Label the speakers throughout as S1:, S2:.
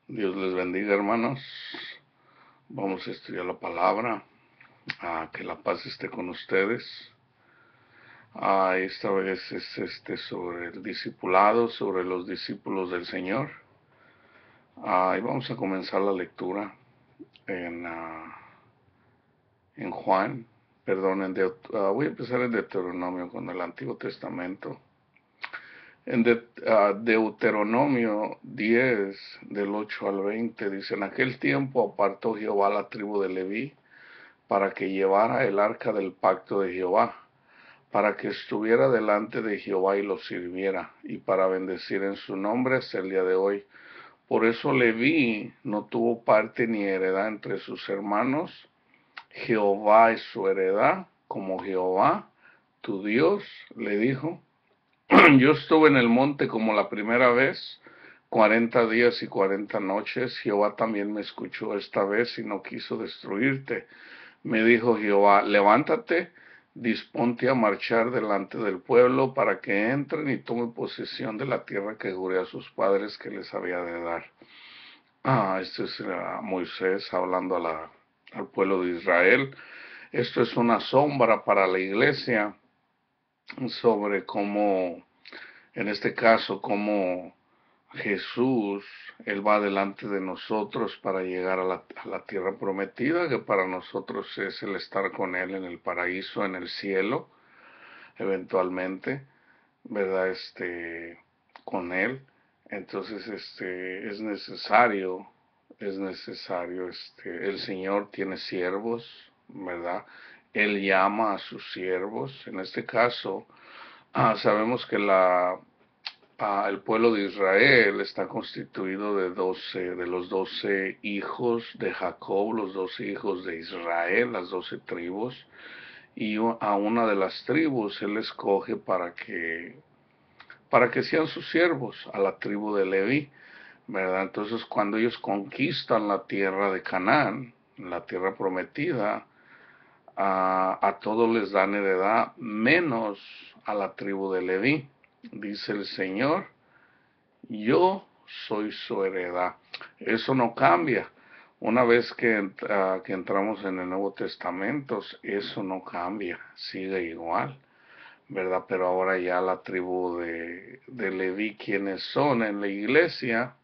S1: Dios les bendiga, hermanos. Vamos a estudiar la palabra. Que la paz esté con ustedes. Esta vez es sobre el discipulado, sobre los discípulos del Señor. Y vamos a comenzar la lectura en, en Juan. Perdón, voy a empezar en Deuteronomio con el Antiguo Testamento. En Deuteronomio 10, del 8 al 20, dice: en aquel tiempo apartó Jehová la tribu de Leví para que llevara el arca del pacto de Jehová, para que estuviera delante de Jehová y lo sirviera, y para bendecir en su nombre hasta el día de hoy. Por eso Leví no tuvo parte ni heredad entre sus hermanos. Jehová es su heredad, como Jehová, tu Dios, le dijo. Yo estuve en el monte como la primera vez, 40 días y 40 noches. Jehová también me escuchó esta vez y no quiso destruirte. Me dijo Jehová: levántate, disponte a marchar delante del pueblo para que entren y tomen posesión de la tierra que juré a sus padres que les había de dar. Esto es Moisés hablando al pueblo de Israel. Esto es una sombra para la iglesia sobre cómo, en este caso, cómo Jesús, Él va delante de nosotros para llegar a la tierra prometida, que para nosotros es el estar con Él en el paraíso, en el cielo, eventualmente, ¿verdad? Con Él. Entonces, es necesario, el Señor tiene siervos, ¿verdad? Él llama a sus siervos. En este caso, sabemos que el pueblo de Israel está constituido de los 12 hijos de Jacob, los 12 hijos de Israel, las 12 tribus, y a una de las tribus él escoge para que sean sus siervos, a la tribu de Leví, ¿verdad? Entonces, cuando ellos conquistan la tierra de Canaán, la tierra prometida, a todos les dan heredad, menos a la tribu de Leví. Dice el Señor: yo soy su heredad. Eso no cambia. Una vez que entramos en el Nuevo Testamento, eso no cambia, sigue igual, ¿verdad? Pero ahora ya la tribu de Leví, quienes son en la iglesia,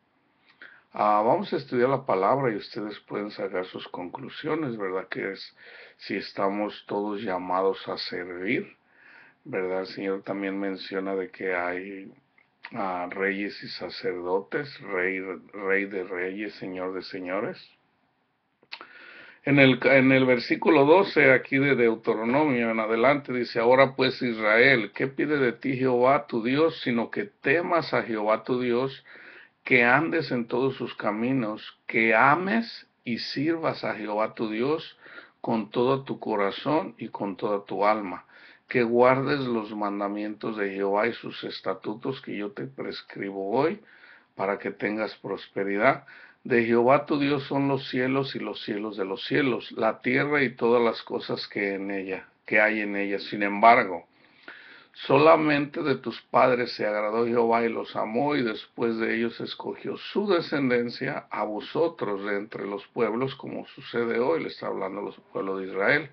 S1: vamos a estudiar la palabra y ustedes pueden sacar sus conclusiones, ¿verdad? Que es si estamos todos llamados a servir, ¿verdad? El Señor también menciona de que hay reyes y sacerdotes, rey de reyes, señor de señores. En el versículo 12 aquí de Deuteronomio en adelante dice: ahora pues, Israel, ¿qué pide de ti Jehová tu Dios? Sino que temas a Jehová tu Dios, que andes en todos sus caminos, que ames y sirvas a Jehová tu Dios con todo tu corazón y con toda tu alma, que guardes los mandamientos de Jehová y sus estatutos que yo te prescribo hoy, para que tengas prosperidad. De Jehová tu Dios son los cielos y los cielos de los cielos, la tierra y todas las cosas que hay en ella. Sin embargo, solamente de tus padres se agradó Jehová y los amó, y después de ellos escogió su descendencia a vosotros de entre los pueblos, como sucede hoy. Le está hablando a los pueblos de Israel.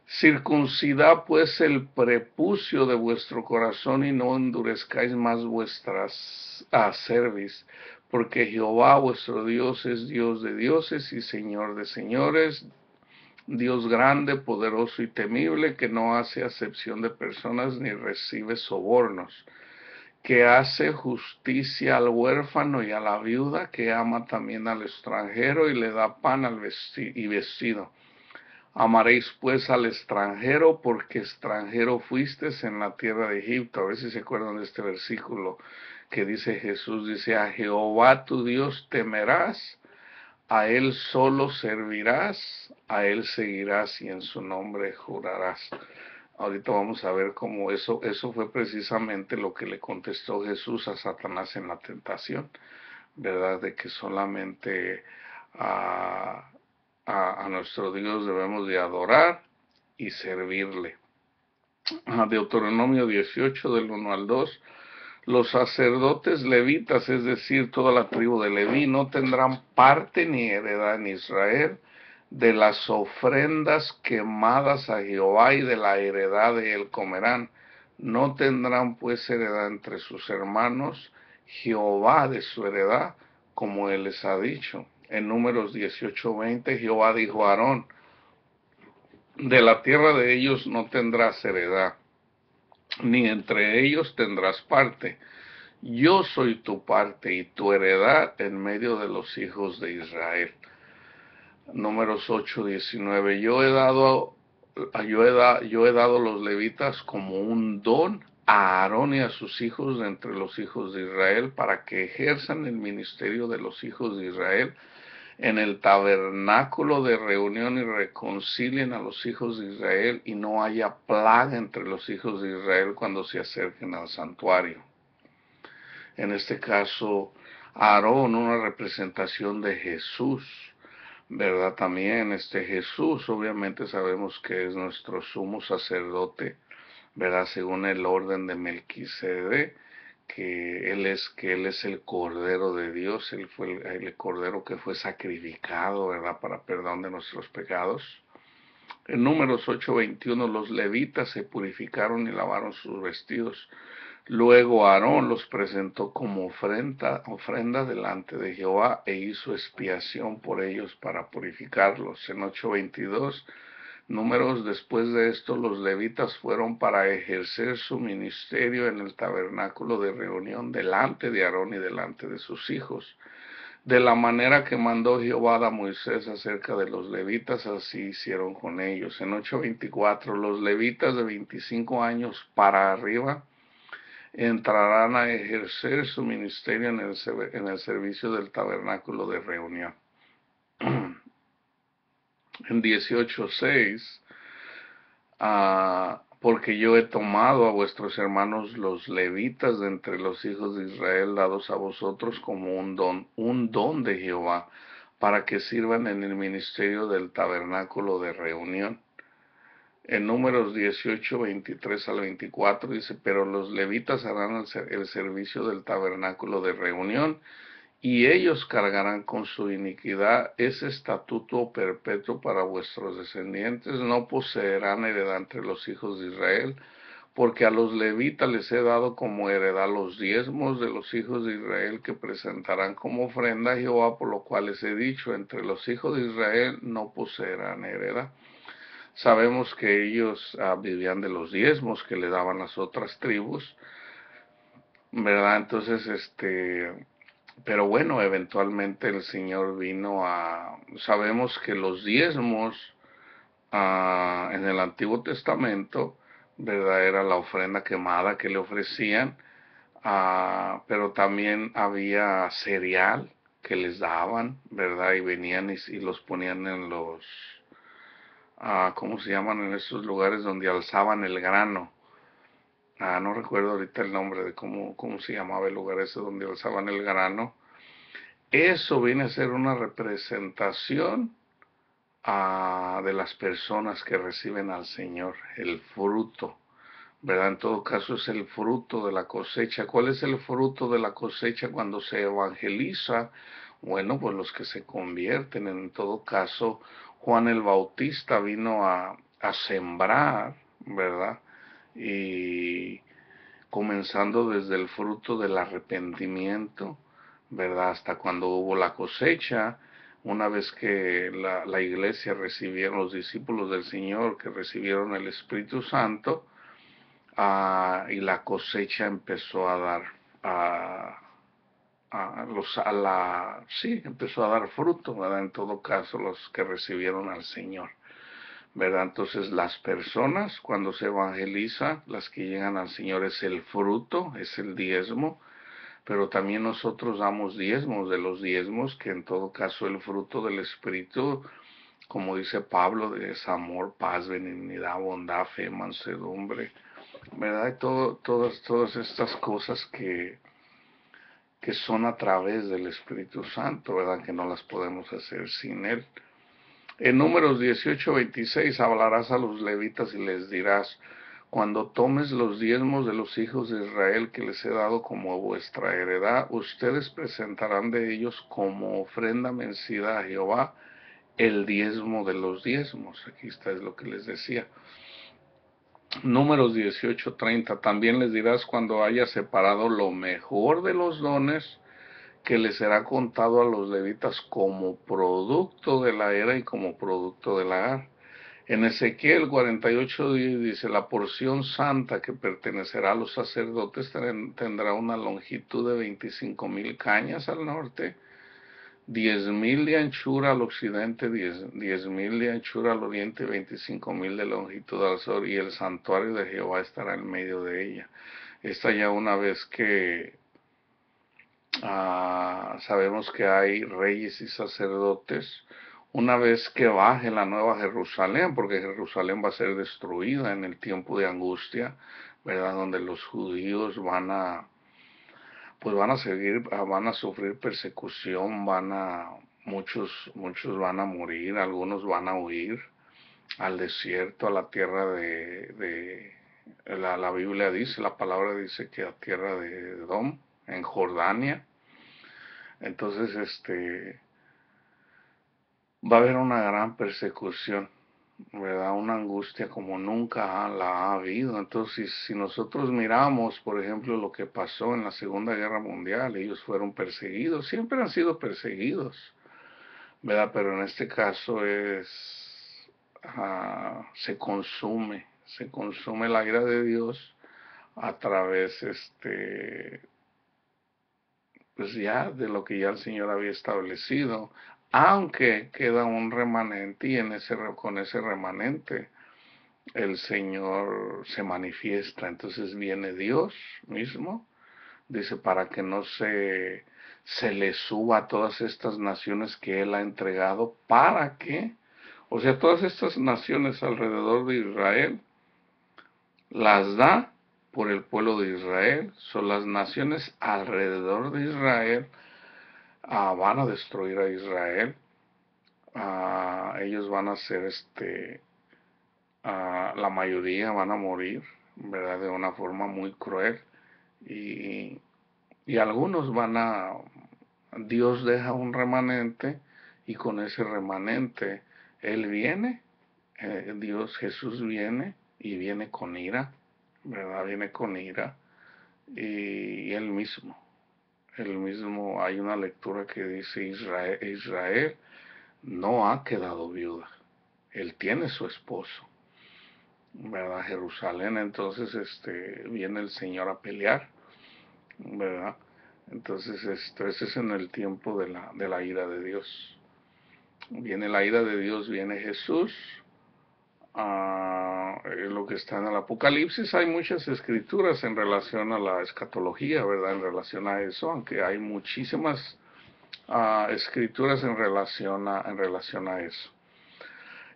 S1: Circuncidad pues el prepucio de vuestro corazón, y no endurezcáis más vuestras cerviz, porque Jehová vuestro Dios es Dios de dioses y Señor de señores, Dios grande, poderoso y temible, que no hace acepción de personas ni recibe sobornos, que hace justicia al huérfano y a la viuda, que ama también al extranjero y le da pan y vestido. Amaréis pues al extranjero, porque extranjero fuisteis en la tierra de Egipto. A ver si se acuerdan de este versículo que dice Jesús, dice: a Jehová tu Dios temerás, a Él solo servirás, a Él seguirás y en su nombre jurarás. Ahorita vamos a ver cómo eso fue precisamente lo que le contestó Jesús a Satanás en la tentación, ¿verdad? De que solamente a nuestro Dios debemos de adorar y servirle. Deuteronomio 18 del 1 al 2 Los sacerdotes levitas, es decir, toda la tribu de Leví, no tendrán parte ni heredad en Israel de las ofrendas quemadas a Jehová, y de la heredad de él comerán. No tendrán pues heredad entre sus hermanos, Jehová de su heredad, como él les ha dicho. En Números 18:20, Jehová dijo a Aarón: de la tierra de ellos no tendrás heredad, ni entre ellos tendrás parte. Yo soy tu parte y tu heredad en medio de los hijos de Israel. Números 8:19. Yo he dado los levitas como un don a Aarón y a sus hijos de entre los hijos de Israel, para que ejerzan el ministerio de los hijos de Israel en el tabernáculo de reunión, y reconcilien a los hijos de Israel, y no haya plaga entre los hijos de Israel cuando se acerquen al santuario. En este caso, Aarón, una representación de Jesús, ¿verdad? También Jesús, obviamente sabemos que es nuestro sumo sacerdote, ¿verdad? Según el orden de Melquisedec, que él es el Cordero de Dios. Él fue el Cordero que fue sacrificado, ¿verdad?, para perdón de nuestros pecados. En Números 8:21, los levitas se purificaron y lavaron sus vestidos. Luego Aarón los presentó como ofrenda delante de Jehová, e hizo expiación por ellos para purificarlos. En 8:22, Números: después de esto, los levitas fueron para ejercer su ministerio en el tabernáculo de reunión delante de Aarón y delante de sus hijos. De la manera que mandó Jehová a Moisés acerca de los levitas, así hicieron con ellos. En 8:24, los levitas de 25 años para arriba entrarán a ejercer su ministerio en el servicio del tabernáculo de reunión. En 18:6, porque yo he tomado a vuestros hermanos los levitas de entre los hijos de Israel, dados a vosotros como un don de Jehová, para que sirvan en el ministerio del tabernáculo de reunión. En Números 18:23 al 24 dice: pero los levitas harán el servicio del tabernáculo de reunión, y ellos cargarán con su iniquidad. Ese estatuto perpetuo para vuestros descendientes. No poseerán heredad entre los hijos de Israel, porque a los levitas les he dado como heredad los diezmos de los hijos de Israel, que presentarán como ofrenda a Jehová, por lo cual les he dicho: entre los hijos de Israel no poseerán heredad. Sabemos que ellos vivían de los diezmos que le daban las otras tribus, ¿verdad? Entonces, pero bueno, eventualmente el Señor sabemos que los diezmos en el Antiguo Testamento, ¿verdad?, era la ofrenda quemada que le ofrecían, pero también había cereal que les daban, ¿verdad? Y venían y los ponían en los, ¿cómo se llaman? En esos lugares donde alzaban el grano. No recuerdo ahorita el nombre de cómo se llamaba el lugar ese donde alzaban el grano. Eso viene a ser una representación de las personas que reciben al Señor, el fruto, ¿verdad? En todo caso es el fruto de la cosecha. ¿Cuál es el fruto de la cosecha cuando se evangeliza? Bueno, pues los que se convierten. En todo caso, Juan el Bautista vino a sembrar, ¿verdad? Y comenzando desde el fruto del arrepentimiento, ¿verdad?, hasta cuando hubo la cosecha. Una vez que la iglesia recibieron, los discípulos del Señor que recibieron el Espíritu Santo, y la cosecha empezó a dar, empezó a dar fruto, ¿verdad? En todo caso, los que recibieron al Señor, ¿verdad? Entonces, las personas, cuando se evangeliza, las que llegan al Señor, es el fruto, es el diezmo. Pero también nosotros damos diezmos, de los diezmos, que en todo caso el fruto del Espíritu, como dice Pablo, es amor, paz, benignidad, bondad, fe, mansedumbre, ¿verdad? Y todas estas cosas que son a través del Espíritu Santo, ¿verdad? Que no las podemos hacer sin Él. En Números 18:26, hablarás a los levitas y les dirás: cuando tomes los diezmos de los hijos de Israel que les he dado como vuestra heredad, ustedes presentarán de ellos como ofrenda vencida a Jehová el diezmo de los diezmos. Aquí está, es lo que les decía. Números 18:30, también les dirás cuando haya separado lo mejor de los dones, que les será contado a los levitas como producto de la era y como producto del lagar. En Ezequiel 48:10 dice, la porción santa que pertenecerá a los sacerdotes tendrá una longitud de 25,000 cañas al norte, 10,000 de anchura al occidente, 10,000 de anchura al oriente, 25,000 de longitud al sur, y el santuario de Jehová estará en medio de ella. Esta ya una vez que sabemos que hay reyes y sacerdotes, una vez que baje la nueva Jerusalén, porque Jerusalén va a ser destruida en el tiempo de angustia, ¿verdad? Donde los judíos pues van a seguir, van a sufrir persecución, muchos van a morir, algunos van a huir al desierto, a la tierra la Biblia dice, la palabra dice que a tierra de Edom, en Jordania. Entonces, va a haber una gran persecución, ¿verdad? Una angustia como nunca la ha habido. Entonces, si nosotros miramos, por ejemplo, lo que pasó en la Segunda Guerra Mundial, ellos fueron perseguidos, siempre han sido perseguidos, ¿verdad? Pero en este caso se consume la ira de Dios a través, pues ya de lo que ya el Señor había establecido, aunque queda un remanente y con ese remanente el Señor se manifiesta. Entonces viene Dios mismo, dice, para que no se le suba a todas estas naciones que Él ha entregado, para que, o sea, todas estas naciones alrededor de Israel, las da por el pueblo de Israel, son las naciones alrededor de Israel, van a destruir a Israel, ellos van a ser la mayoría van a morir, ¿verdad? De una forma muy cruel. Y, y algunos Dios deja un remanente y con ese remanente Él viene, Jesús viene y viene con ira, ¿verdad? Viene con ira y Él mismo, hay una lectura que dice Israel no ha quedado viuda, Él tiene su esposo. ¿Verdad? Jerusalén, entonces viene el Señor a pelear, ¿verdad? Entonces ese es en el tiempo de la ira de Dios. Viene la ira de Dios, viene Jesús, lo que está en el Apocalipsis. Hay muchas escrituras en relación a la escatología, ¿verdad? En relación a eso, aunque hay muchísimas escrituras en relación a eso.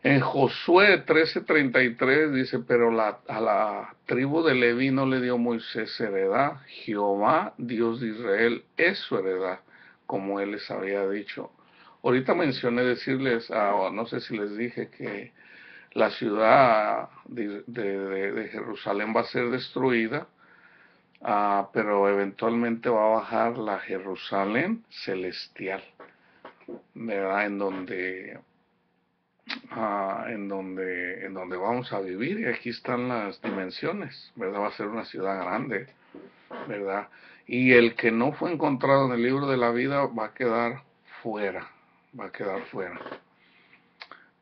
S1: En Josué 13:33 dice, pero a la tribu de Leví no le dio Moisés heredad, Jehová, Dios de Israel, es su heredad, como él les había dicho. Ahorita mencioné decirles, no sé si les dije que la ciudad de Jerusalén va a ser destruida, pero eventualmente va a bajar la Jerusalén celestial, ¿verdad? En donde vamos a vivir, y aquí están las dimensiones, ¿verdad? Va a ser una ciudad grande, ¿verdad? Y el que no fue encontrado en el libro de la vida va a quedar fuera, va a quedar fuera.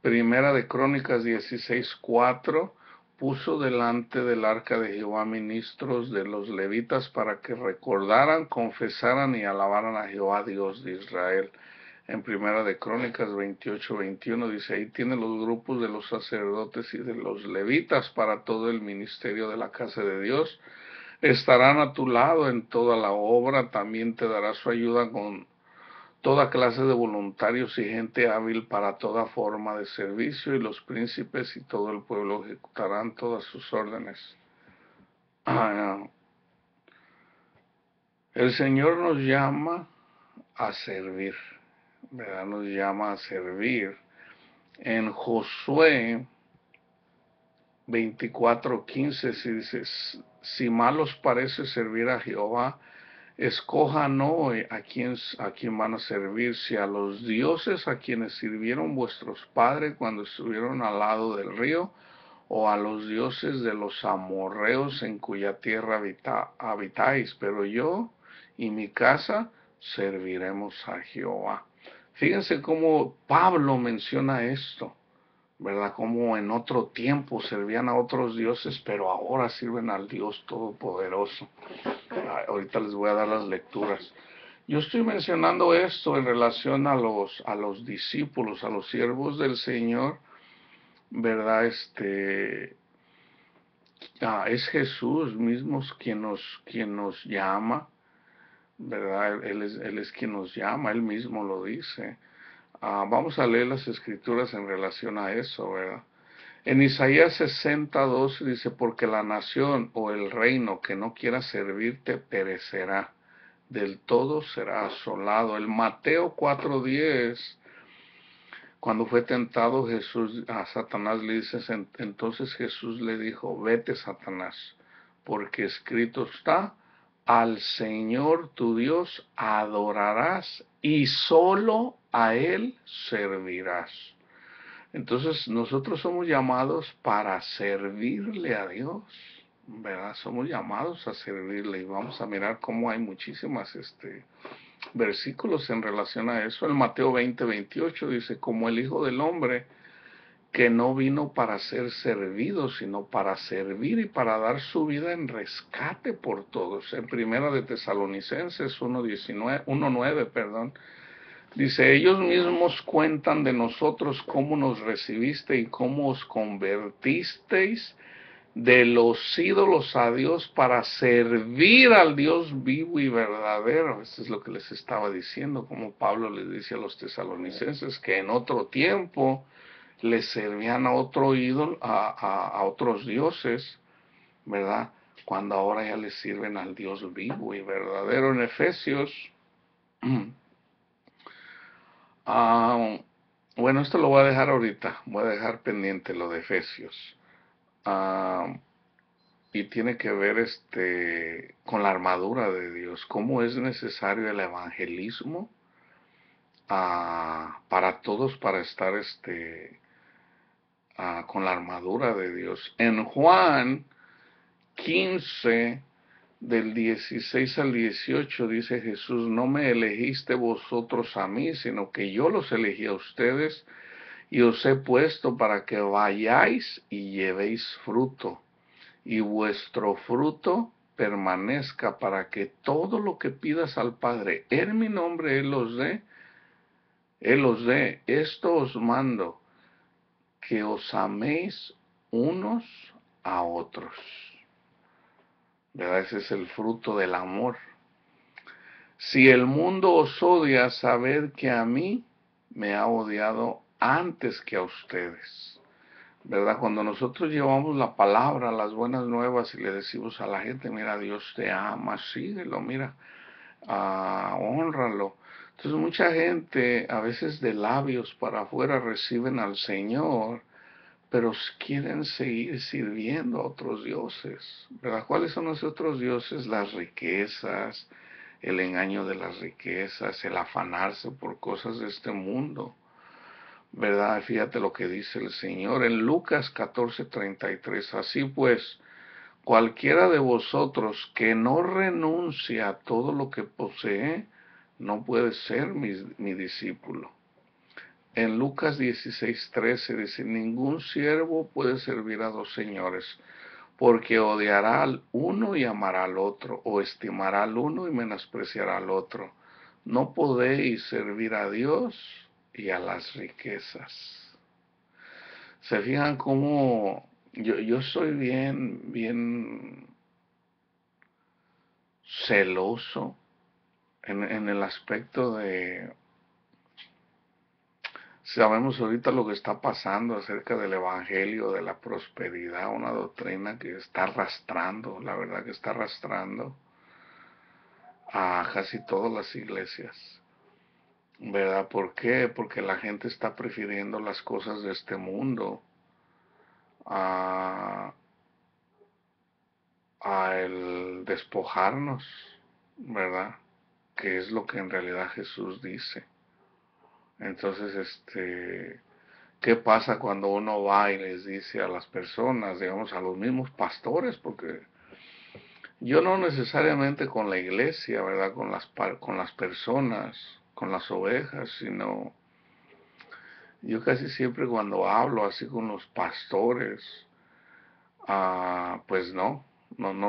S1: Primera de Crónicas 16:4, puso delante del arca de Jehová ministros de los levitas para que recordaran, confesaran y alabaran a Jehová Dios de Israel. En Primera de Crónicas 28:21 dice, ahí tiene los grupos de los sacerdotes y de los levitas para todo el ministerio de la casa de Dios. Estarán a tu lado en toda la obra, también te dará su ayuda con toda clase de voluntarios y gente hábil para toda forma de servicio, y los príncipes y todo el pueblo ejecutarán todas sus órdenes. El Señor nos llama a servir, ¿verdad? Nos llama a servir. En Josué 24:15, si dice, si mal os parece servir a Jehová, escojan hoy a quién van a servir, si a los dioses a quienes sirvieron vuestros padres cuando estuvieron al lado del río, o a los dioses de los amorreos en cuya tierra habitáis, pero yo y mi casa serviremos a Jehová. Fíjense cómo Pablo menciona esto, ¿verdad? Como en otro tiempo servían a otros dioses, pero ahora sirven al Dios Todopoderoso. Ahorita les voy a dar las lecturas. Yo estoy mencionando esto en relación a los discípulos, a los siervos del Señor, ¿verdad? Es Jesús mismo quien nos llama, ¿verdad? Él es quien nos llama, Él mismo lo dice. Vamos a leer las escrituras en relación a eso, ¿verdad? En Isaías 62 dice, porque la nación o el reino que no quiera servirte perecerá, del todo será asolado. El Mateo 4:10, cuando fue tentado Jesús a Satanás, le dice, entonces Jesús le dijo, vete Satanás, porque escrito está, al Señor tu Dios adorarás y solo a Él servirás. Entonces nosotros somos llamados para servirle a Dios, ¿verdad? Somos llamados a servirle y vamos a mirar cómo hay muchísimas versículos en relación a eso. El Mateo 20:28 dice, como el Hijo del Hombre, que no vino para ser servido, sino para servir y para dar su vida en rescate por todos. En Primera de Tesalonicenses 1:9, perdón, dice, ellos mismos cuentan de nosotros cómo nos recibiste y cómo os convertisteis de los ídolos a Dios para servir al Dios vivo y verdadero. Eso es lo que les estaba diciendo, como Pablo les dice a los tesalonicenses, que en otro tiempo les servían a otro ídolo, a otros dioses, ¿verdad? Cuando ahora ya les sirven al Dios vivo y verdadero. En Efesios bueno, esto lo voy a dejar ahorita, voy a dejar pendiente lo de Efesios. Y tiene que ver con la armadura de Dios, cómo es necesario el evangelismo para todos, para estar con la armadura de Dios. En Juan 15, del 16 al 18, dice Jesús, no me elegiste vosotros a mí, sino que yo los elegí a ustedes y os he puesto para que vayáis y llevéis fruto, y vuestro fruto permanezca, para que todo lo que pidas al Padre en mi nombre Él os dé. Esto os mando, que os améis unos a otros. ¿Verdad? Ese es el fruto del amor. Si el mundo os odia, sabed que a mí me ha odiado antes que a ustedes. ¿Verdad? Cuando nosotros llevamos la palabra, las buenas nuevas y le decimos a la gente, mira, Dios te ama, síguelo, mira, hónralo. Entonces mucha gente, a veces de labios para afuera, reciben al Señor, pero quieren seguir sirviendo a otros dioses, ¿verdad? ¿Cuáles son los otros dioses? Las riquezas, el engaño de las riquezas, el afanarse por cosas de este mundo, ¿verdad? Fíjate lo que dice el Señor en Lucas 14:33. Así pues, cualquiera de vosotros que no renuncia a todo lo que posee, no puede ser mi discípulo. En Lucas 16:13 dice, ningún siervo puede servir a dos señores, porque odiará al uno y amará al otro, o estimará al uno y menospreciará al otro. No podéis servir a Dios y a las riquezas. Se fijan cómo yo soy bien celoso en el aspecto de, sabemos ahorita lo que está pasando acerca del evangelio, de la prosperidad, una doctrina que está arrastrando, la verdad que está arrastrando a casi todas las iglesias. ¿Verdad? ¿Por qué? Porque la gente está prefiriendo las cosas de este mundo a, a el despojarnos, ¿verdad? Que es lo que en realidad Jesús dice. Entonces, ¿qué pasa cuando uno va y les dice a las personas, digamos, a los mismos pastores? Porque yo no necesariamente con la iglesia, ¿verdad? Con las personas, con las ovejas, sino yo casi siempre cuando hablo así con los pastores, pues no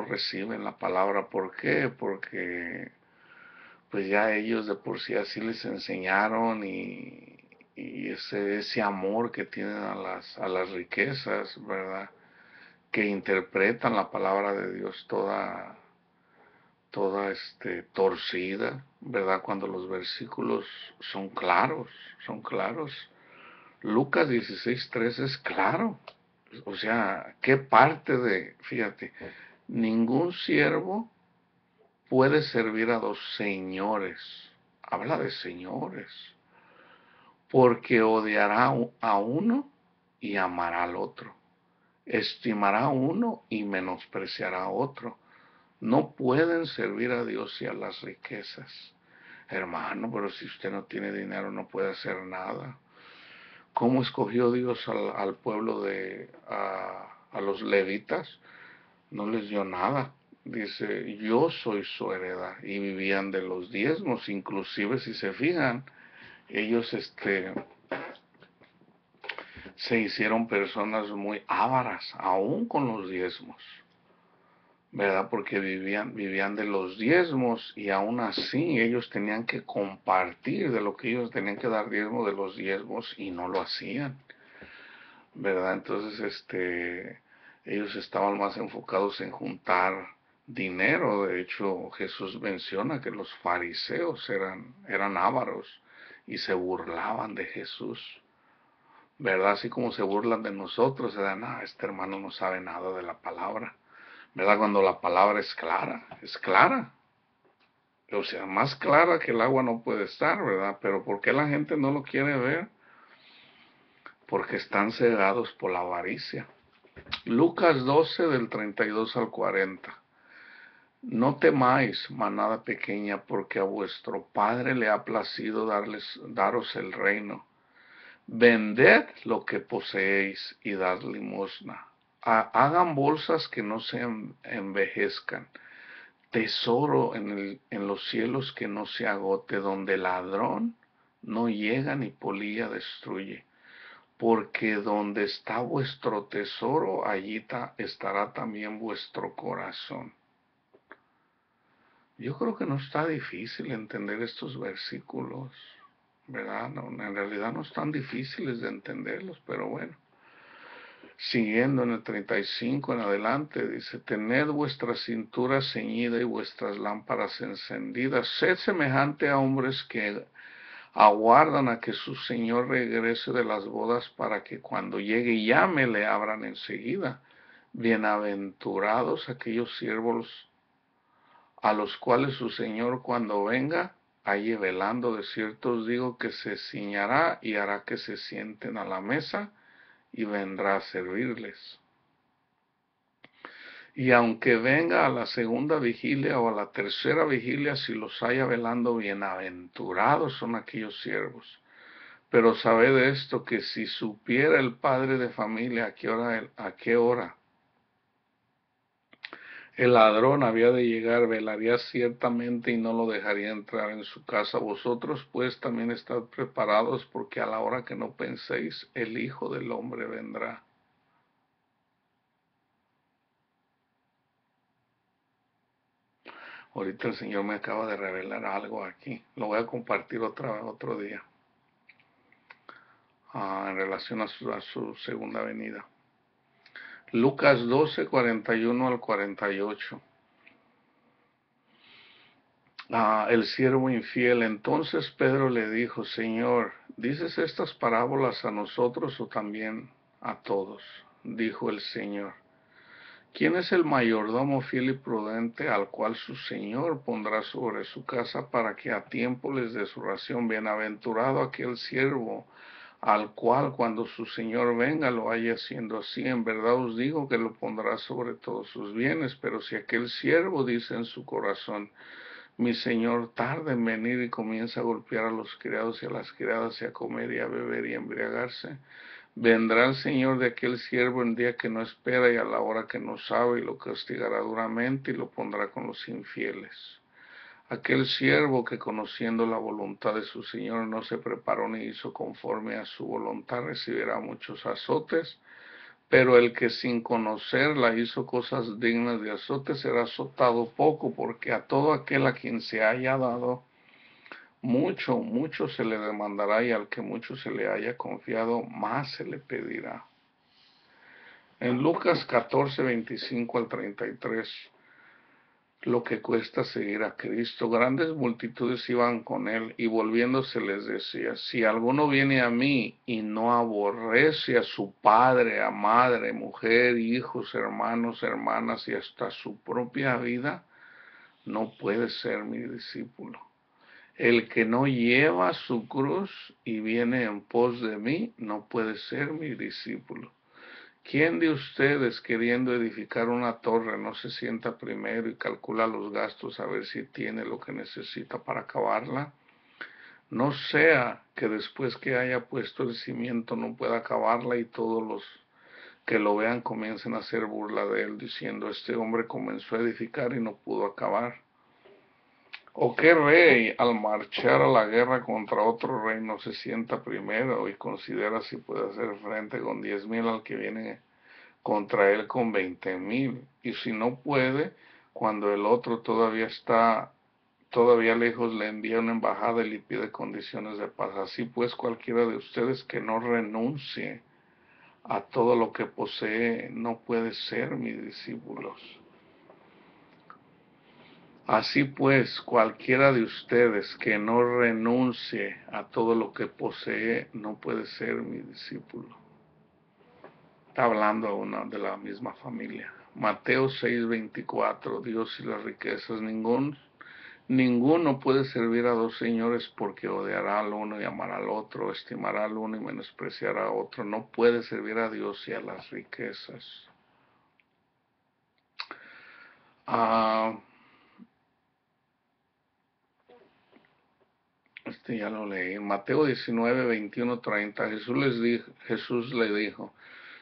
S1: reciben la palabra. ¿Por qué? Porque pues ya ellos de por sí así les enseñaron y ese amor que tienen a las riquezas, ¿verdad? Que interpretan la palabra de Dios toda torcida, ¿verdad? Cuando los versículos son claros, son claros. Lucas 16:3 es claro. O sea, ¿qué parte fíjate, ningún siervo puede servir a dos señores? Habla de señores. Porque odiará a uno y amará al otro. Estimará a uno y menospreciará a otro. No pueden servir a Dios y a las riquezas. Hermano, pero si usted no tiene dinero no puede hacer nada. ¿Cómo escogió Dios al pueblo a los levitas? No les dio nada. Dice, yo soy su heredad. Y vivían de los diezmos. Inclusive si se fijan, ellos se hicieron personas muy ávaras, aún con los diezmos, ¿verdad? Porque vivían de los diezmos y aún así ellos tenían que compartir de lo que ellos tenían que dar diezmo de los diezmos y no lo hacían, ¿verdad? Entonces, ellos estaban más enfocados en juntar dinero. De hecho, Jesús menciona que los fariseos eran ávaros y se burlaban de Jesús, ¿verdad? Así como se burlan de nosotros, se dan, este hermano no sabe nada de la palabra, ¿verdad? Cuando la palabra es clara, es clara. O sea, más clara que el agua no puede estar, ¿verdad? Pero ¿por qué la gente no lo quiere ver? Porque están cegados por la avaricia. Lucas 12 del 32 al 40. No temáis, manada pequeña, porque a vuestro Padre le ha placido daros el reino. Vended lo que poseéis y dad limosna. Hagan bolsas que no se envejezcan, tesoro en los cielos que no se agote, donde ladrón no llega ni polilla destruye. Porque donde está vuestro tesoro, allí estará también vuestro corazón. Yo creo que no está difícil entender estos versículos, ¿verdad? No, en realidad no están difíciles de entenderlos, pero bueno. Siguiendo en el 35 en adelante, dice, tened vuestra cintura ceñida y vuestras lámparas encendidas, sed semejante a hombres que aguardan a que su Señor regrese de las bodas para que cuando llegue llame le abran enseguida. Bienaventurados aquellos siervos a los cuales su Señor cuando venga halle velando. De cierto os digo que se ciñará y hará que se sienten a la mesa y vendrá a servirles. Y aunque venga a la segunda vigilia o a la tercera vigilia, si los haya velando, bienaventurados son aquellos siervos. Pero sabed esto, que si supiera el padre de familia a qué hora el ladrón había de llegar, velaría ciertamente y no lo dejaría entrar en su casa. Vosotros pues también estad preparados, porque a la hora que no penséis, el Hijo del Hombre vendrá. Ahorita el Señor me acaba de revelar algo aquí. Lo voy a compartir otro día, en relación a su segunda venida. Lucas 12, 41 al 48. El siervo infiel. Entonces Pedro le dijo, Señor, ¿dices estas parábolas a nosotros o también a todos? Dijo el Señor, ¿quién es el mayordomo fiel y prudente al cual su Señor pondrá sobre su casa para que a tiempo les dé su ración? Bienaventurado aquel siervo al cual cuando su señor venga lo haya haciendo así. En verdad os digo que lo pondrá sobre todos sus bienes. Pero si aquel siervo dice en su corazón, mi señor tarda en venir, y comienza a golpear a los criados y a las criadas, y a comer y a beber y a embriagarse, vendrá el señor de aquel siervo en día que no espera y a la hora que no sabe, y lo castigará duramente y lo pondrá con los infieles. Aquel siervo que, conociendo la voluntad de su señor, no se preparó ni hizo conforme a su voluntad, recibirá muchos azotes. Pero el que sin conocerla hizo cosas dignas de azote será azotado poco, porque a todo aquel a quien se haya dado mucho, mucho se le demandará, y al que mucho se le haya confiado, más se le pedirá. En Lucas 14, 25 al 33, lo que cuesta seguir a Cristo. Grandes multitudes iban con él, y volviéndose les decía, si alguno viene a mí y no aborrece a su padre, a madre, mujer, hijos, hermanos, hermanas y hasta su propia vida, no puede ser mi discípulo. El que no lleva su cruz y viene en pos de mí, no puede ser mi discípulo. ¿Quién de ustedes, queriendo edificar una torre, no se sienta primero y calcula los gastos a ver si tiene lo que necesita para acabarla? No sea que después que haya puesto el cimiento no pueda acabarla, y todos los que lo vean comiencen a hacer burla de él, diciendo, este hombre comenzó a edificar y no pudo acabar. ¿O qué rey, al marchar a la guerra contra otro rey, no se sienta primero y considera si puede hacer frente con 10,000 al que viene contra él con 20,000? Y si no puede, cuando el otro todavía lejos, le envía una embajada y le pide condiciones de paz. Así pues, cualquiera de ustedes que no renuncie a todo lo que posee no puede ser mis discípulos. Así pues, cualquiera de ustedes que no renuncie a todo lo que posee no puede ser mi discípulo. Está hablando a una de la misma familia. Mateo 6:24, Dios y las riquezas. Ninguno puede servir a dos señores, porque odiará al uno y amará al otro, estimará al uno y menospreciará a otro. No puede servir a Dios y a las riquezas. Ya lo leí. Mateo 19:21-30. Jesús le dijo,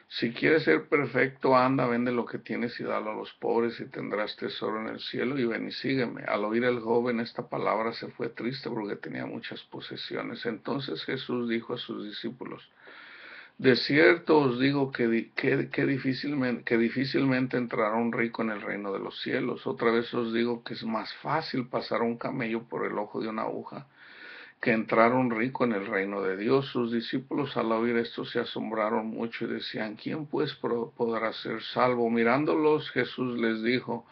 S1: si quieres ser perfecto, anda, vende lo que tienes y dalo a los pobres, y tendrás tesoro en el cielo, y ven y sígueme. Al oír el joven esta palabra se fue triste, porque tenía muchas posesiones. Entonces Jesús dijo a sus discípulos, de cierto os digo que difícilmente entrará un rico en el reino de los cielos. Otra vez os digo que es más fácil pasar un camello por el ojo de una aguja que entrar un rico en el reino de Dios. Sus discípulos, al oír esto, se asombraron mucho y decían, ¿quién pues podrá ser salvo? Mirándolos, Jesús les dijo,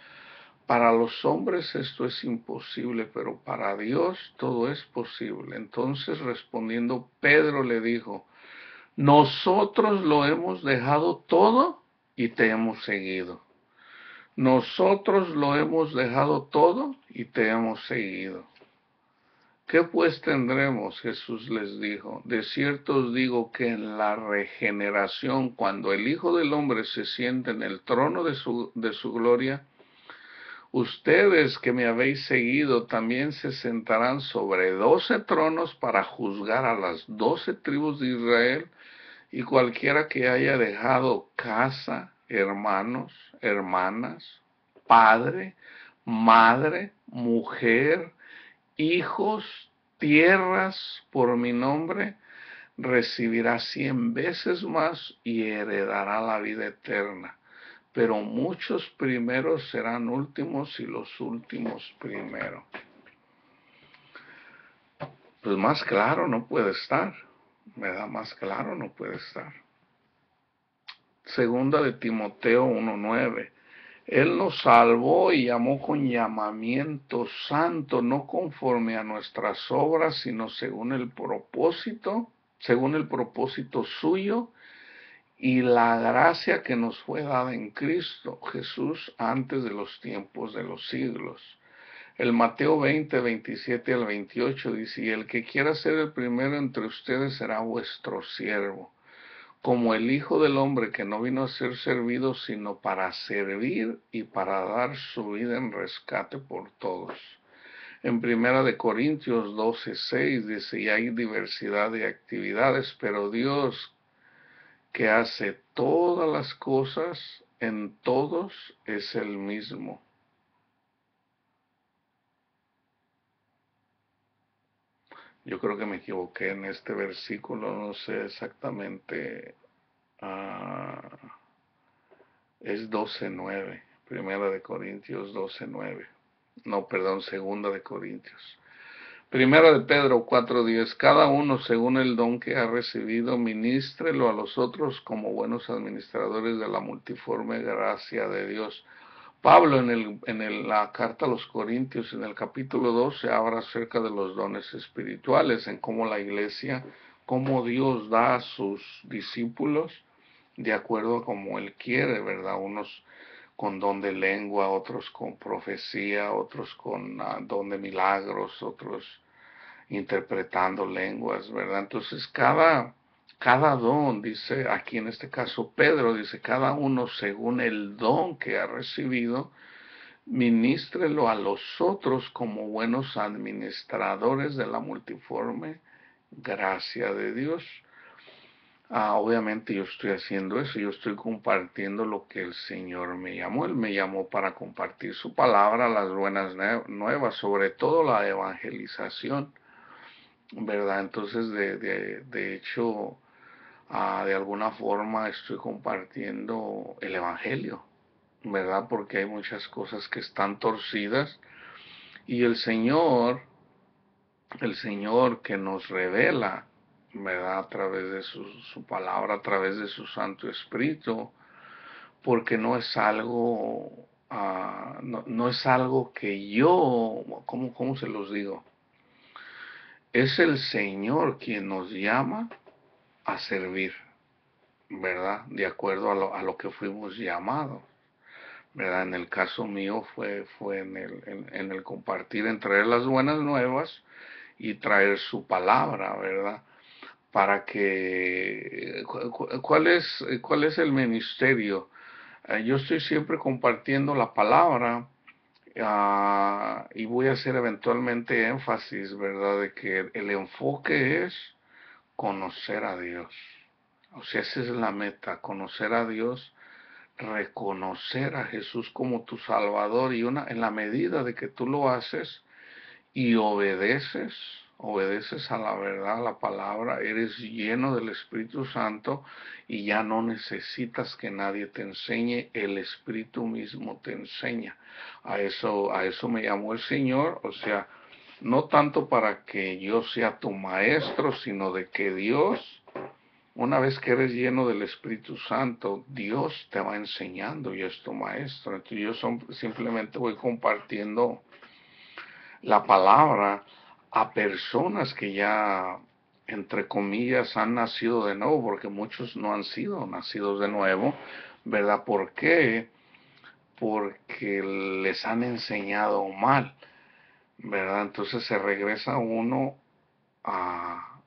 S1: para los hombres esto es imposible, pero para Dios todo es posible. Entonces, respondiendo, Pedro le dijo, nosotros lo hemos dejado todo y te hemos seguido. Nosotros lo hemos dejado todo y te hemos seguido. ¿Qué pues tendremos? Jesús les dijo, de cierto os digo que en la regeneración, cuando el Hijo del Hombre se siente en el trono de su gloria, ustedes que me habéis seguido también se sentarán sobre 12 tronos para juzgar a las 12 tribus de Israel, y cualquiera que haya dejado casa, hermanos, hermanas, padre, madre, mujer, hijos, tierras por mi nombre, recibirá 100 veces más y heredará la vida eterna. Pero muchos primeros serán últimos y los últimos primeros. Pues más claro no puede estar, ¿verdad? Más claro no puede estar. Segunda de Timoteo 1:9. Él nos salvó y llamó con llamamiento santo, no conforme a nuestras obras, sino según el propósito suyo y la gracia que nos fue dada en Cristo Jesús antes de los tiempos de los siglos. El Mateo 20, 27 al 28 dice, y el que quiera ser el primero entre ustedes será vuestro siervo, como el Hijo del Hombre que no vino a ser servido, sino para servir y para dar su vida en rescate por todos. En Primera de Corintios 12, 6 dice, y hay diversidad de actividades, pero Dios que hace todas las cosas en todos es el mismo. Yo creo que me equivoqué en este versículo, no sé exactamente. ah, es 12:9, Primera de Corintios 12:9. No, perdón, Segunda de Corintios. Primera de Pedro 4:10. Cada uno según el don que ha recibido, ministrelo a los otros como buenos administradores de la multiforme gracia de Dios. Pablo la carta a los Corintios, en el capítulo 12, habla acerca de los dones espirituales, en cómo la iglesia, cómo Dios da a sus discípulos de acuerdo a como Él quiere, ¿verdad? Unos con don de lengua, otros con profecía, otros con don de milagros, otros interpretando lenguas, ¿verdad? Entonces cada don, dice aquí en este caso Pedro, dice cada uno según el don que ha recibido, ministrelo a los otros como buenos administradores de la multiforme gracia de Dios. Obviamente yo estoy haciendo eso, yo estoy compartiendo lo que el Señor me llamó. Él me llamó para compartir su palabra, las buenas nuevas, sobre todo la evangelización, ¿verdad? Entonces, de hecho, de alguna forma estoy compartiendo el Evangelio, ¿verdad? Porque hay muchas cosas que están torcidas y el Señor que nos revela, ¿verdad? A través de su palabra, a través de su Santo Espíritu, porque no es algo, no es algo que yo, ¿cómo se los digo? Es el Señor quien nos llama a servir, ¿verdad? De acuerdo a lo que fuimos llamados, ¿verdad? En el caso mío fue en el compartir, en traer las buenas nuevas y traer su palabra, ¿verdad? Para que, ¿cuál es el ministerio? Yo estoy siempre compartiendo la palabra y voy a hacer eventualmente énfasis, ¿verdad? De que el enfoque es conocer a Dios. O sea, esa es la meta, conocer a Dios, reconocer a Jesús como tu Salvador y en la medida de que tú lo haces y obedeces a la verdad, a la palabra, eres lleno del Espíritu Santo y ya no necesitas que nadie te enseñe, el Espíritu mismo te enseña. A eso me llamó el Señor, o sea, no tanto para que yo sea tu maestro, sino de que Dios, una vez que eres lleno del Espíritu Santo, Dios te va enseñando y es tu maestro. Entonces yo simplemente voy compartiendo la palabra a personas que ya, entre comillas, han nacido de nuevo, porque muchos no han sido nacidos de nuevo, ¿verdad? ¿Por qué? Porque les han enseñado mal, ¿verdad? Entonces se regresa uno a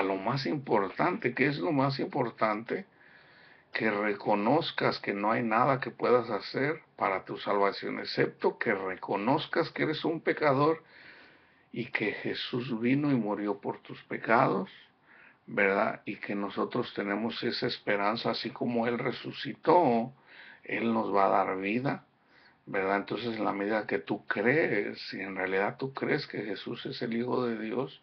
S1: lo más importante. ¿Qué es lo más importante? Que reconozcas que no hay nada que puedas hacer para tu salvación, excepto que reconozcas que eres un pecador y que Jesús vino y murió por tus pecados, ¿verdad? Y que nosotros tenemos esa esperanza, así como Él resucitó, Él nos va a dar vida, ¿verdad? Entonces, en la medida que tú crees, si en realidad tú crees que Jesús es el Hijo de Dios,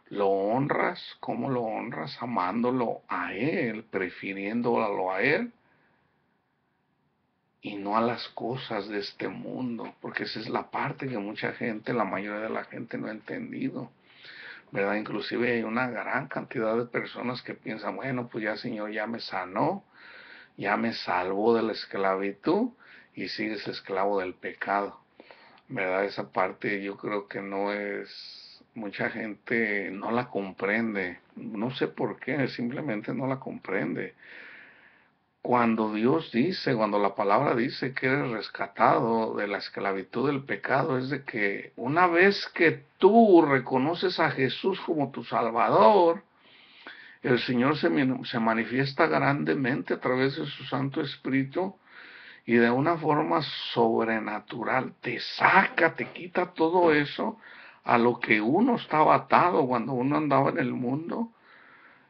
S1: lo honras. ¿Cómo lo honras? Amándolo a Él, prefiriéndolo a Él y no a las cosas de este mundo, porque esa es la parte que mucha gente, la mayoría de la gente no ha entendido, ¿verdad? Inclusive hay una gran cantidad de personas que piensan, bueno, pues ya Señor ya me sanó, ya me salvó de la esclavitud y sigues esclavo del pecado, ¿verdad? Esa parte yo creo que no es, mucha gente no la comprende, no sé por qué, simplemente no la comprende. cuando Dios dice, cuando la palabra dice que eres rescatado de la esclavitud del pecado, es de que una vez que tú reconoces a Jesús como tu Salvador, el Señor se manifiesta grandemente a través de su Santo Espíritu y de una forma sobrenatural te saca, te quita todo eso a lo que uno estaba atado cuando uno andaba en el mundo.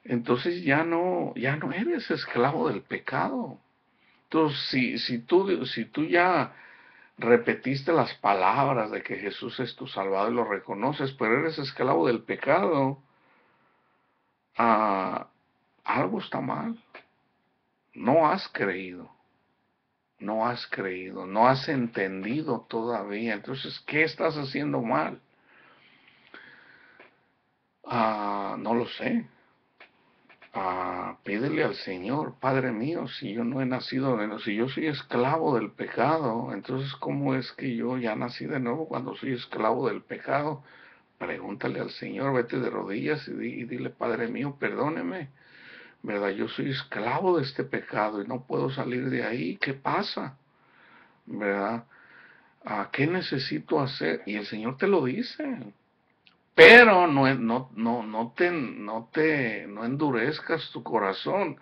S1: Entonces ya no eres esclavo del pecado. Entonces, si tú ya repetiste las palabras de que Jesús es tu Salvador y lo reconoces, pero eres esclavo del pecado, ah, algo está mal. No has creído, no has creído, no has entendido todavía. Entonces, ¿qué estás haciendo mal? No lo sé. Pídele al Señor, Padre mío, si yo no he nacido de nuevo, si yo soy esclavo del pecado, entonces ¿cómo es que yo ya nací de nuevo cuando soy esclavo del pecado? Pregúntale al Señor, vete de rodillas y dile, Padre mío, perdóneme, ¿verdad? Yo soy esclavo de este pecado y no puedo salir de ahí, ¿qué pasa? ¿Verdad? ¿Qué necesito hacer? Y el Señor te lo dice. Pero no endurezcas tu corazón.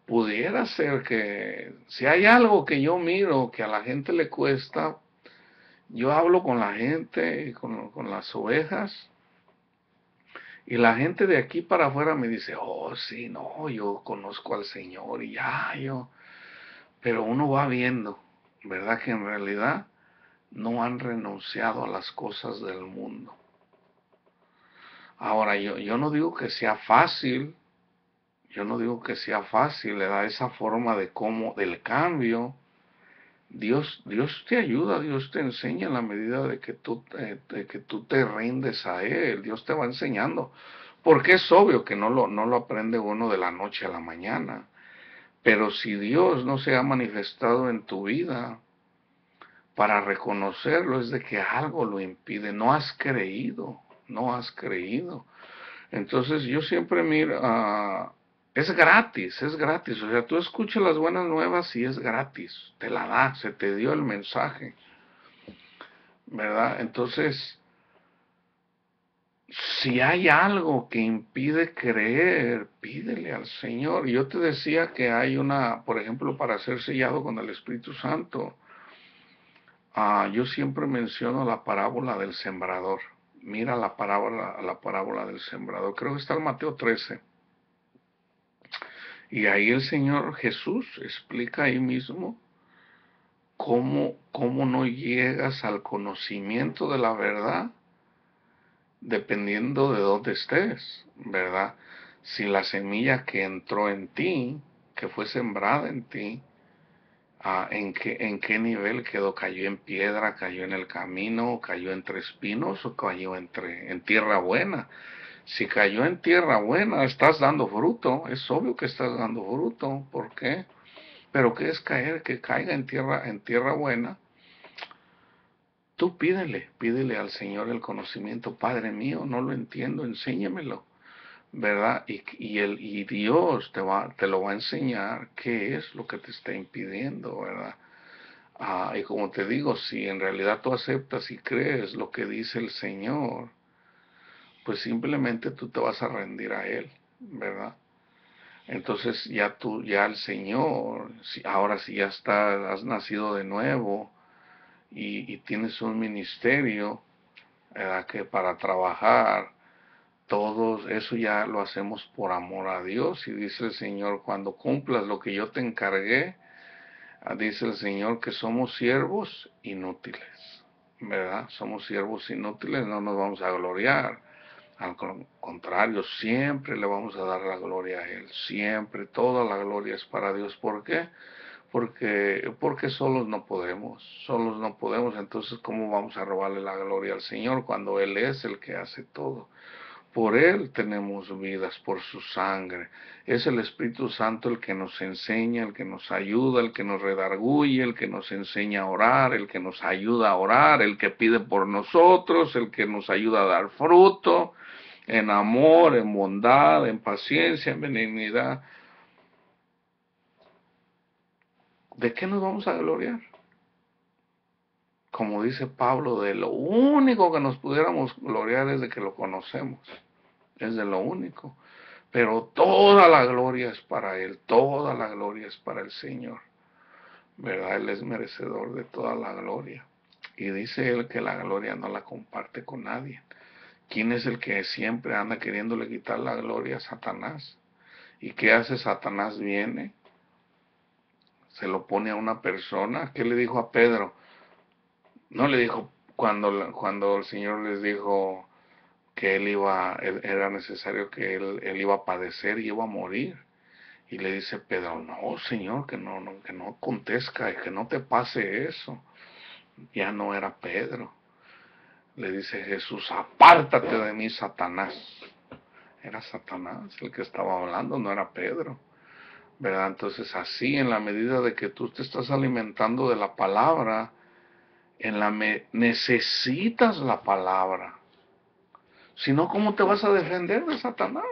S1: Pudiera ser que si hay algo que yo miro que a la gente le cuesta, yo hablo con la gente, con las ovejas, y la gente de aquí para afuera me dice, oh, sí, no, yo conozco al Señor y ya, yo. Pero uno va viendo, ¿verdad? Que en realidad no han renunciado a las cosas del mundo. Ahora, yo no digo que sea fácil, yo no digo que sea fácil, le da esa forma de cómo, del cambio. Dios te ayuda, Dios te enseña en la medida de que tú te rindes a Él, Dios te va enseñando, porque es obvio que no lo aprende uno de la noche a la mañana, pero si Dios no se ha manifestado en tu vida, para reconocerlo es de que algo lo impide, no has creído, no has creído. Entonces yo siempre miro, es gratis, o sea, tú escuchas las buenas nuevas y es gratis, te la da, se te dio el mensaje, ¿verdad? Entonces, si hay algo que impide creer, pídele al Señor. Yo te decía que hay una, por ejemplo, para ser sellado con el Espíritu Santo, yo siempre menciono la parábola del sembrador. Mira la parábola del sembrador, creo que está en Mateo 13. Y ahí el Señor Jesús explica ahí mismo cómo no llegas al conocimiento de la verdad dependiendo de dónde estés, ¿verdad? Si la semilla que entró en ti, que fue sembrada en ti, en qué nivel quedó, cayó en piedra, cayó en el camino, cayó entre espinos o cayó en tierra buena. Si cayó en tierra buena, estás dando fruto, es obvio que estás dando fruto. ¿Por qué? Pero ¿qué es caer? Que caiga en tierra buena. Tú pídele al Señor el conocimiento. Padre mío, no lo entiendo, enséñamelo, ¿verdad? Y Dios te lo va a enseñar qué es lo que te está impidiendo, ¿verdad? Y como te digo, si en realidad tú aceptas y crees lo que dice el Señor, pues simplemente tú te vas a rendir a Él, ¿verdad? Entonces ya el Señor, ahora si ya has nacido de nuevo y tienes un ministerio, ¿verdad? Que para trabajar, todo eso ya lo hacemos por amor a Dios. Y dice el Señor, cuando cumplas lo que yo te encargué, dice el Señor que somos siervos inútiles, ¿verdad? Somos siervos inútiles, no nos vamos a gloriar. Al contrario, siempre le vamos a dar la gloria a Él, siempre, toda la gloria es para Dios. ¿Por qué? Porque solos no podemos, entonces ¿cómo vamos a robarle la gloria al Señor cuando Él es el que hace todo? Por Él tenemos vidas, por su sangre. Es el Espíritu Santo el que nos enseña, el que nos ayuda, el que nos redarguye, el que nos enseña a orar, el que nos ayuda a orar, el que pide por nosotros, el que nos ayuda a dar fruto en amor, en bondad, en paciencia, en benignidad. ¿De qué nos vamos a gloriar? Como dice Pablo, de lo único que nos pudiéramos gloriar es de que lo conocemos. Es de lo único. Pero toda la gloria es para Él, toda la gloria es para el Señor. ¿Verdad? Él es merecedor de toda la gloria. Y dice Él que la gloria no la comparte con nadie. ¿Quién es el que siempre anda queriéndole quitar la gloria a Satanás? ¿Y qué hace Satanás? Viene, se lo pone a una persona. ¿Qué le dijo a Pedro? No le dijo cuando el Señor les dijo que era necesario que él iba a padecer y iba a morir. Y le dice Pedro, no, Señor, que no acontezca, que no te pase eso. Ya no era Pedro. Le dice Jesús, apártate de mí, Satanás. Era Satanás el que estaba hablando, no era Pedro. ¿Verdad? Entonces así, en la medida de que tú te estás alimentando de la palabra, necesitas la palabra. Si no, ¿cómo te vas a defender de Satanás?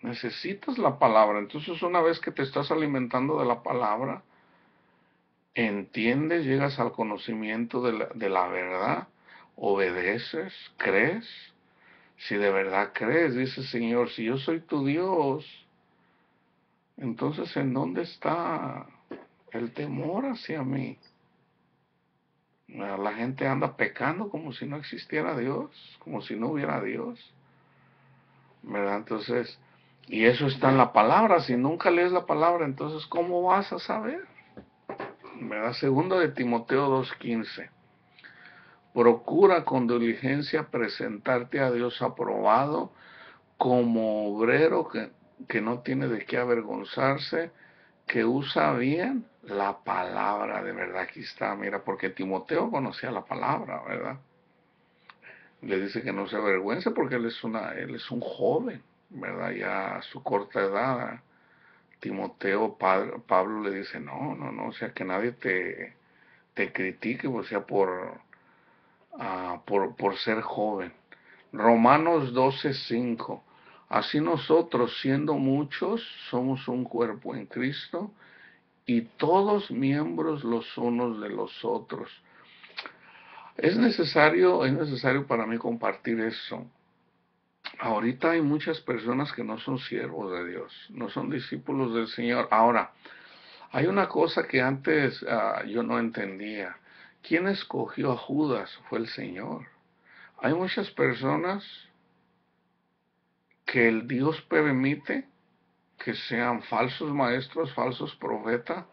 S1: Necesitas la palabra. Entonces, una vez que te estás alimentando de la palabra, entiendes, llegas al conocimiento de la verdad, obedeces, crees. Si de verdad crees, dice Señor, si yo soy tu Dios, entonces ¿en dónde está el temor hacia mí? La gente anda pecando como si no existiera Dios, como si no hubiera Dios, ¿verdad? Entonces, y eso está en la palabra. Si nunca lees la palabra, entonces ¿cómo vas a saber? ¿Verdad? Segundo de Timoteo 2:15. Procura con diligencia presentarte a Dios aprobado como obrero que no tiene de qué avergonzarse, que usa bien la palabra de verdad. Aquí está, mira, porque Timoteo conocía la palabra, ¿verdad? Le dice que no se avergüence porque él es un joven, ¿verdad? Ya a su corta edad. Timoteo, Pablo le dice, no, o sea, que nadie te critique, o sea, por ser joven. Romanos 12:5. Así nosotros, siendo muchos, somos un cuerpo en Cristo y todos miembros los unos de los otros. Es necesario para mí compartir eso. Ahorita hay muchas personas que no son siervos de Dios, no son discípulos del Señor. Ahora, hay una cosa que antes yo no entendía. ¿Quién escogió a Judas? Fue el Señor. Hay muchas personas que el Dios permite que sean falsos maestros, falsos profetas,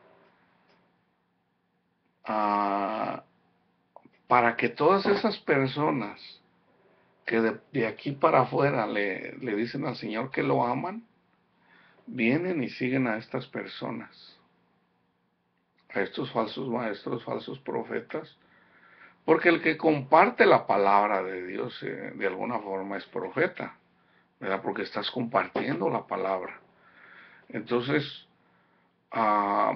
S1: ah, para que todas esas personas que de aquí para afuera le dicen al Señor que lo aman, vienen y siguen a estas personas, a estos falsos maestros, falsos profetas, porque el que comparte la palabra de Dios de alguna forma es profeta, ¿verdad? Porque estás compartiendo la palabra. Entonces, ah,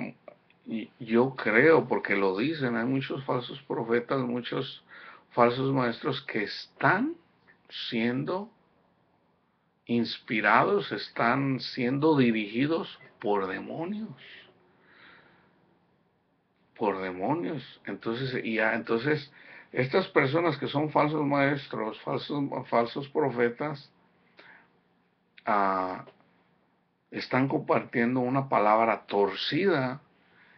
S1: yo creo, porque lo dicen, hay muchos falsos profetas, muchos falsos maestros que están siendo inspirados, están siendo dirigidos por demonios, por demonios. Entonces, estas personas que son falsos maestros, falsos profetas, ah, están compartiendo una palabra torcida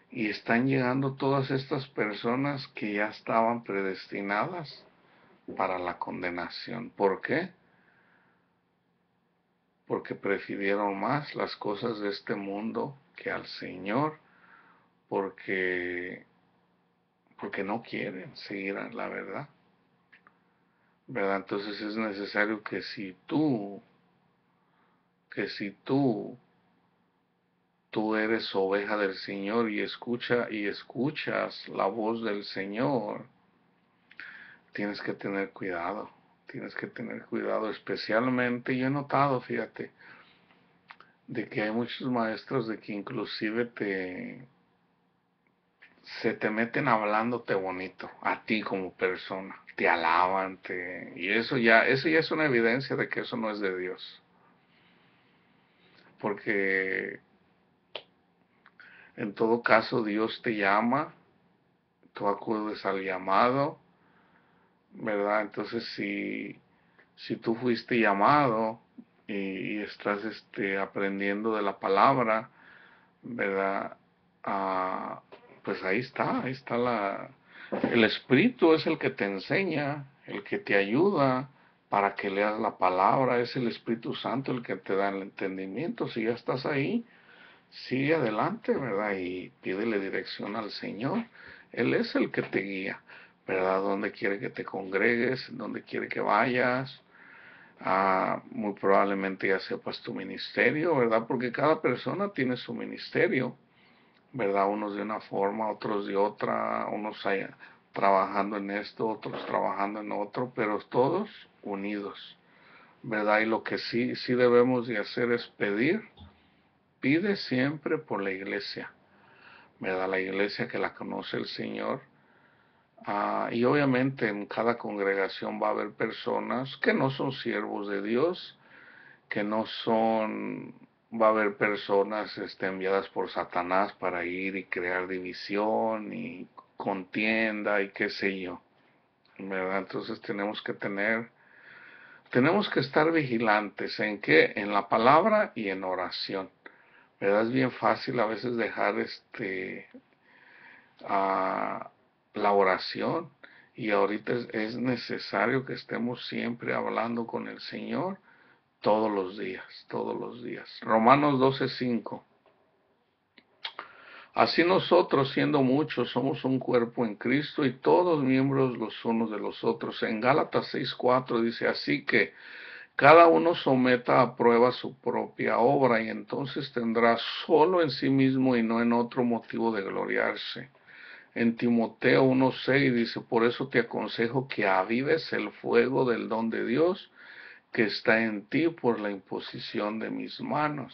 S1: y están llegando todas estas personas que ya estaban predestinadas para la condenación. ¿Por qué? Porque prefirieron más las cosas de este mundo que al Señor, porque no quieren seguir la verdad, ¿verdad? Entonces es necesario que si tú eres oveja del Señor y escuchas la voz del Señor, tienes que tener cuidado, especialmente yo he notado, fíjate, de que hay muchos maestros de que inclusive se te meten hablándote bonito a ti como persona, te alaban, y eso ya es una evidencia de que eso no es de Dios. Porque En todo caso, Dios te llama, tú acudes al llamado, ¿verdad? Entonces, si tú fuiste llamado y estás aprendiendo de la palabra, ¿verdad? Ah, pues ahí está el Espíritu es el que te enseña, el que te ayuda para que leas la palabra, es el Espíritu Santo el que te da el entendimiento. Si ya estás ahí, sigue adelante, ¿verdad? Y pídele dirección al Señor. Él es el que te guía, ¿verdad? Donde quiere que te congregues, donde quiere que vayas. Muy probablemente ya sepas tu ministerio, ¿verdad? Porque cada persona tiene su ministerio, ¿verdad? Unos de una forma, otros de otra, unos trabajando en esto, otros trabajando en otro, pero todos unidos, ¿verdad? Y lo que sí debemos de hacer es pide siempre por la iglesia, ¿verdad? La iglesia que la conoce el Señor. Y obviamente en cada congregación va a haber personas que no son siervos de Dios, que no son, va a haber personas enviadas por Satanás para ir y crear división y contienda y qué sé yo, ¿verdad? Entonces tenemos que estar vigilantes en qué, en la palabra y en oración, ¿verdad? Es bien fácil a veces dejar a la oración y ahorita es necesario que estemos siempre hablando con el Señor todos los días, todos los días. Romanos 12:5. Así nosotros, siendo muchos, somos un cuerpo en Cristo y todos miembros los unos de los otros. En Gálatas 6:4 dice, así que cada uno someta a prueba su propia obra y entonces tendrá solo en sí mismo y no en otro motivo de gloriarse. En Timoteo 1:6 dice, por eso te aconsejo que avives el fuego del don de Dios que está en ti por la imposición de mis manos.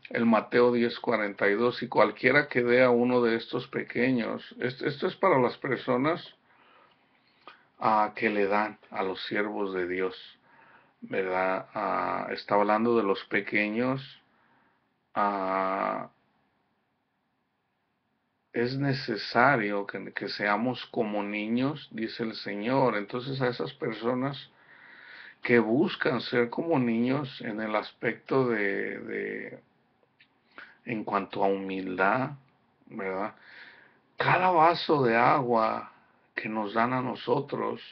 S1: El Mateo 10:42, y cualquiera que dé a uno de estos pequeños, esto es para las personas que le dan a los siervos de Dios, ¿verdad? Está hablando de los pequeños. ah, es necesario que seamos como niños, dice el Señor. Entonces a esas personas que buscan ser como niños en el aspecto en cuanto a humildad, ¿verdad? Cada vaso de agua que nos dan a nosotros,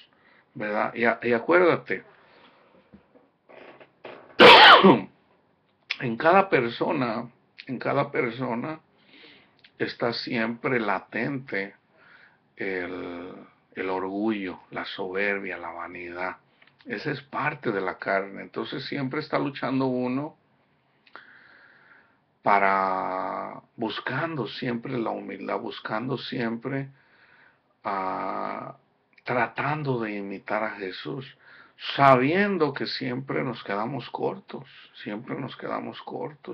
S1: ¿verdad? Y acuérdate, en en cada persona está siempre latente el, el orgullo, la soberbia, la vanidad. Esa es parte de la carne. Entonces siempre está luchando uno para buscando siempre la humildad, buscando siempre a tratando de imitar a Jesús, sabiendo que siempre nos quedamos cortos.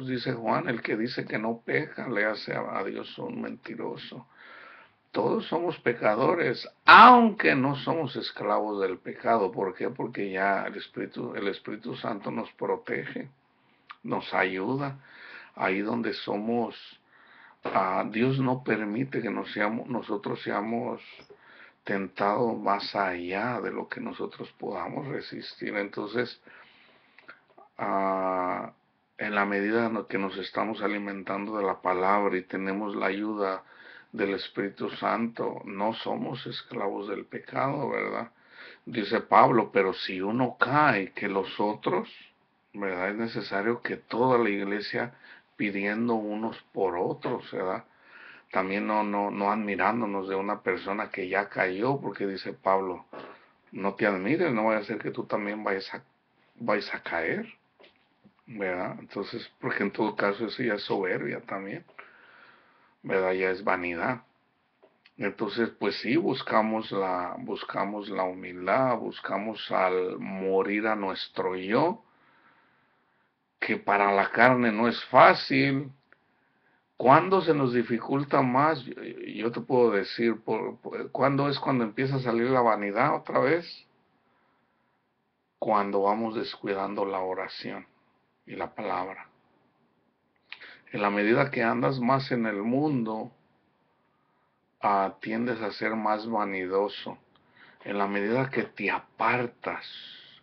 S1: Dice Juan, el que dice que no peca, le hace a Dios un mentiroso. Todos somos pecadores, aunque no somos esclavos del pecado. ¿Por qué? Porque ya el Espíritu Santo nos protege, nos ayuda. Ahí donde somos, Dios no permite que nosotros seamos tentado más allá de lo que nosotros podamos resistir. Entonces, ah, en la medida en que nos estamos alimentando de la palabra y tenemos la ayuda del Espíritu Santo, no somos esclavos del pecado, ¿verdad? Dice Pablo, pero si uno cae, que los otros, ¿verdad? Es necesario que toda la iglesia pidiendo unos por otros, ¿verdad? También no admirándonos de una persona que ya cayó, porque dice Pablo, no te admires, no vaya a ser que tú también vayas a caer, ¿verdad? Entonces, porque en todo caso eso ya es soberbia también, ¿verdad? Ya es vanidad. Entonces, pues sí, buscamos la humildad, buscamos al morir a nuestro yo, que para la carne no es fácil. ¿Cuándo se nos dificulta más? Yo te puedo decir, ¿cuándo es cuando empieza a salir la vanidad otra vez? Cuando vamos descuidando la oración y la palabra. En la medida que andas más en el mundo, tiendes a ser más vanidoso. En la medida que te apartas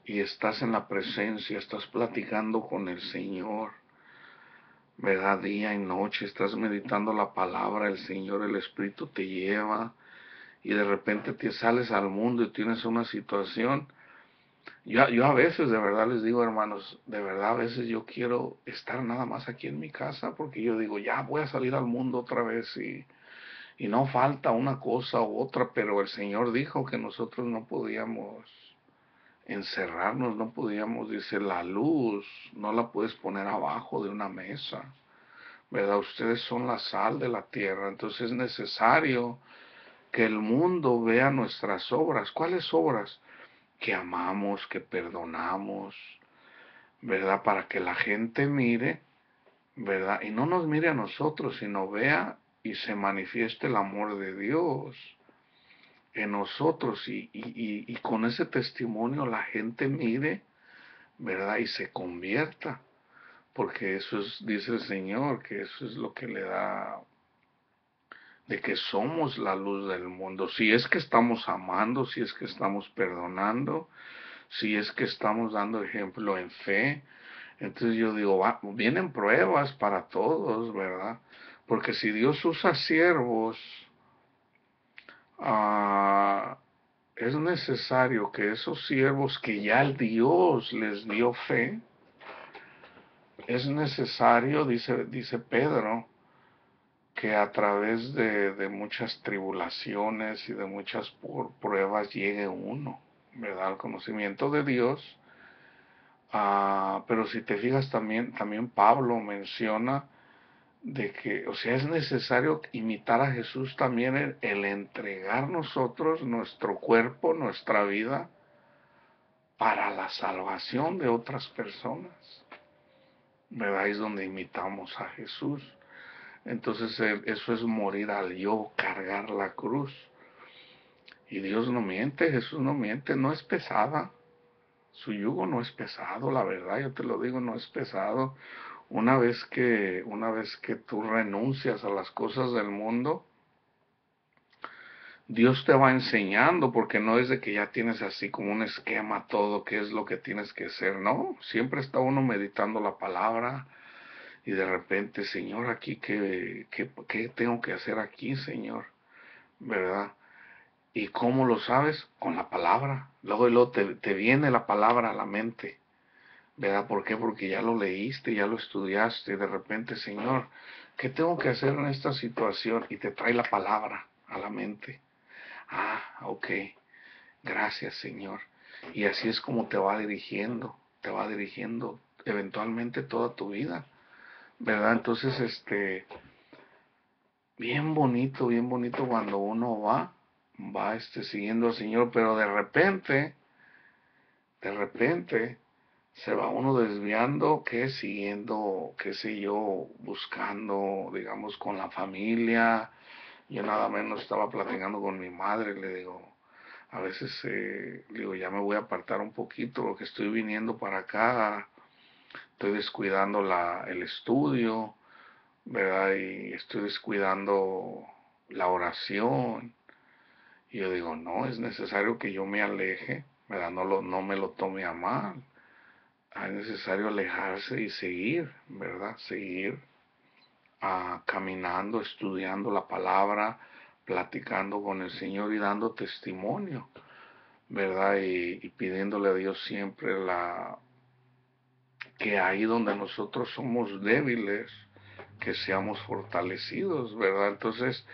S1: y estás en la presencia, estás platicando con el Señor, ¿verdad? Día y noche, estás meditando la palabra, el Señor, el Espíritu te lleva y de repente te sales al mundo y tienes una situación. Yo a veces, de verdad les digo, hermanos, de verdad a veces yo quiero estar nada más aquí en mi casa porque yo digo, ya voy a salir al mundo otra vez y no falta una cosa u otra, pero el Señor dijo que nosotros no podíamos encerrarnos, no podíamos, dice, la luz no la puedes poner abajo de una mesa, ¿verdad? Ustedes son la sal de la tierra, entonces es necesario que el mundo vea nuestras obras. ¿Cuáles obras? Que amamos, que perdonamos, ¿verdad? Para que la gente mire, ¿verdad? Y no nos mire a nosotros, sino vea y se manifieste el amor de Dios en nosotros y con ese testimonio la gente mire, ¿verdad? Y se convierta, porque eso es, dice el Señor, que eso es lo que le da, de que somos la luz del mundo. Si es que estamos amando, si es que estamos perdonando, si es que estamos dando ejemplo en fe. Entonces yo digo, vienen pruebas para todos, ¿verdad? Porque si Dios usa siervos, ah, es necesario que esos siervos que ya el Dios les dio fe, es necesario, dice Pedro, que a través de muchas tribulaciones y de muchas pruebas llegue uno, ¿verdad? Al conocimiento de Dios. Pero si te fijas también Pablo menciona de que, o sea, es necesario imitar a Jesús también el entregar nosotros nuestro cuerpo, nuestra vida, para la salvación de otras personas. ¿Verdad? Es donde imitamos a Jesús. Entonces eso es morir al yo, cargar la cruz. Y Dios no miente, Jesús no miente, no es pesada. Su yugo no es pesado, la verdad, yo te lo digo, no es pesado. Una vez que tú renuncias a las cosas del mundo, Dios te va enseñando, porque no es de que ya tienes así como un esquema todo, qué es lo que tienes que hacer, no. Siempre está uno meditando la palabra y de repente, Señor, aquí, ¿qué tengo que hacer aquí, Señor? ¿Verdad? ¿Y cómo lo sabes? Con la palabra. Luego y luego te viene la palabra a la mente. ¿Verdad? ¿Por qué? Porque ya lo leíste, ya lo estudiaste, y de repente, Señor, ¿qué tengo que hacer en esta situación? Y te trae la palabra a la mente. Ok, gracias, Señor. Y así es como te va dirigiendo eventualmente toda tu vida, ¿verdad? Entonces, bien bonito cuando uno va siguiendo al Señor, pero de repente, se va uno desviando, que siguiendo, qué sé yo, buscando, digamos, con la familia. Yo nada menos estaba platicando con mi madre, le digo, a veces, le digo, ya me voy a apartar un poquito, porque estoy viniendo para acá, estoy descuidando el estudio, ¿verdad? Y estoy descuidando la oración. Y yo digo, no, es necesario que yo me aleje, ¿verdad? No me lo tome a mal. Es necesario alejarse y seguir, ¿verdad? Seguir caminando, estudiando la palabra, platicando con el Señor y dando testimonio, ¿verdad? Y pidiéndole a Dios siempre que ahí donde nosotros somos débiles, que seamos fortalecidos, ¿verdad? Entonces,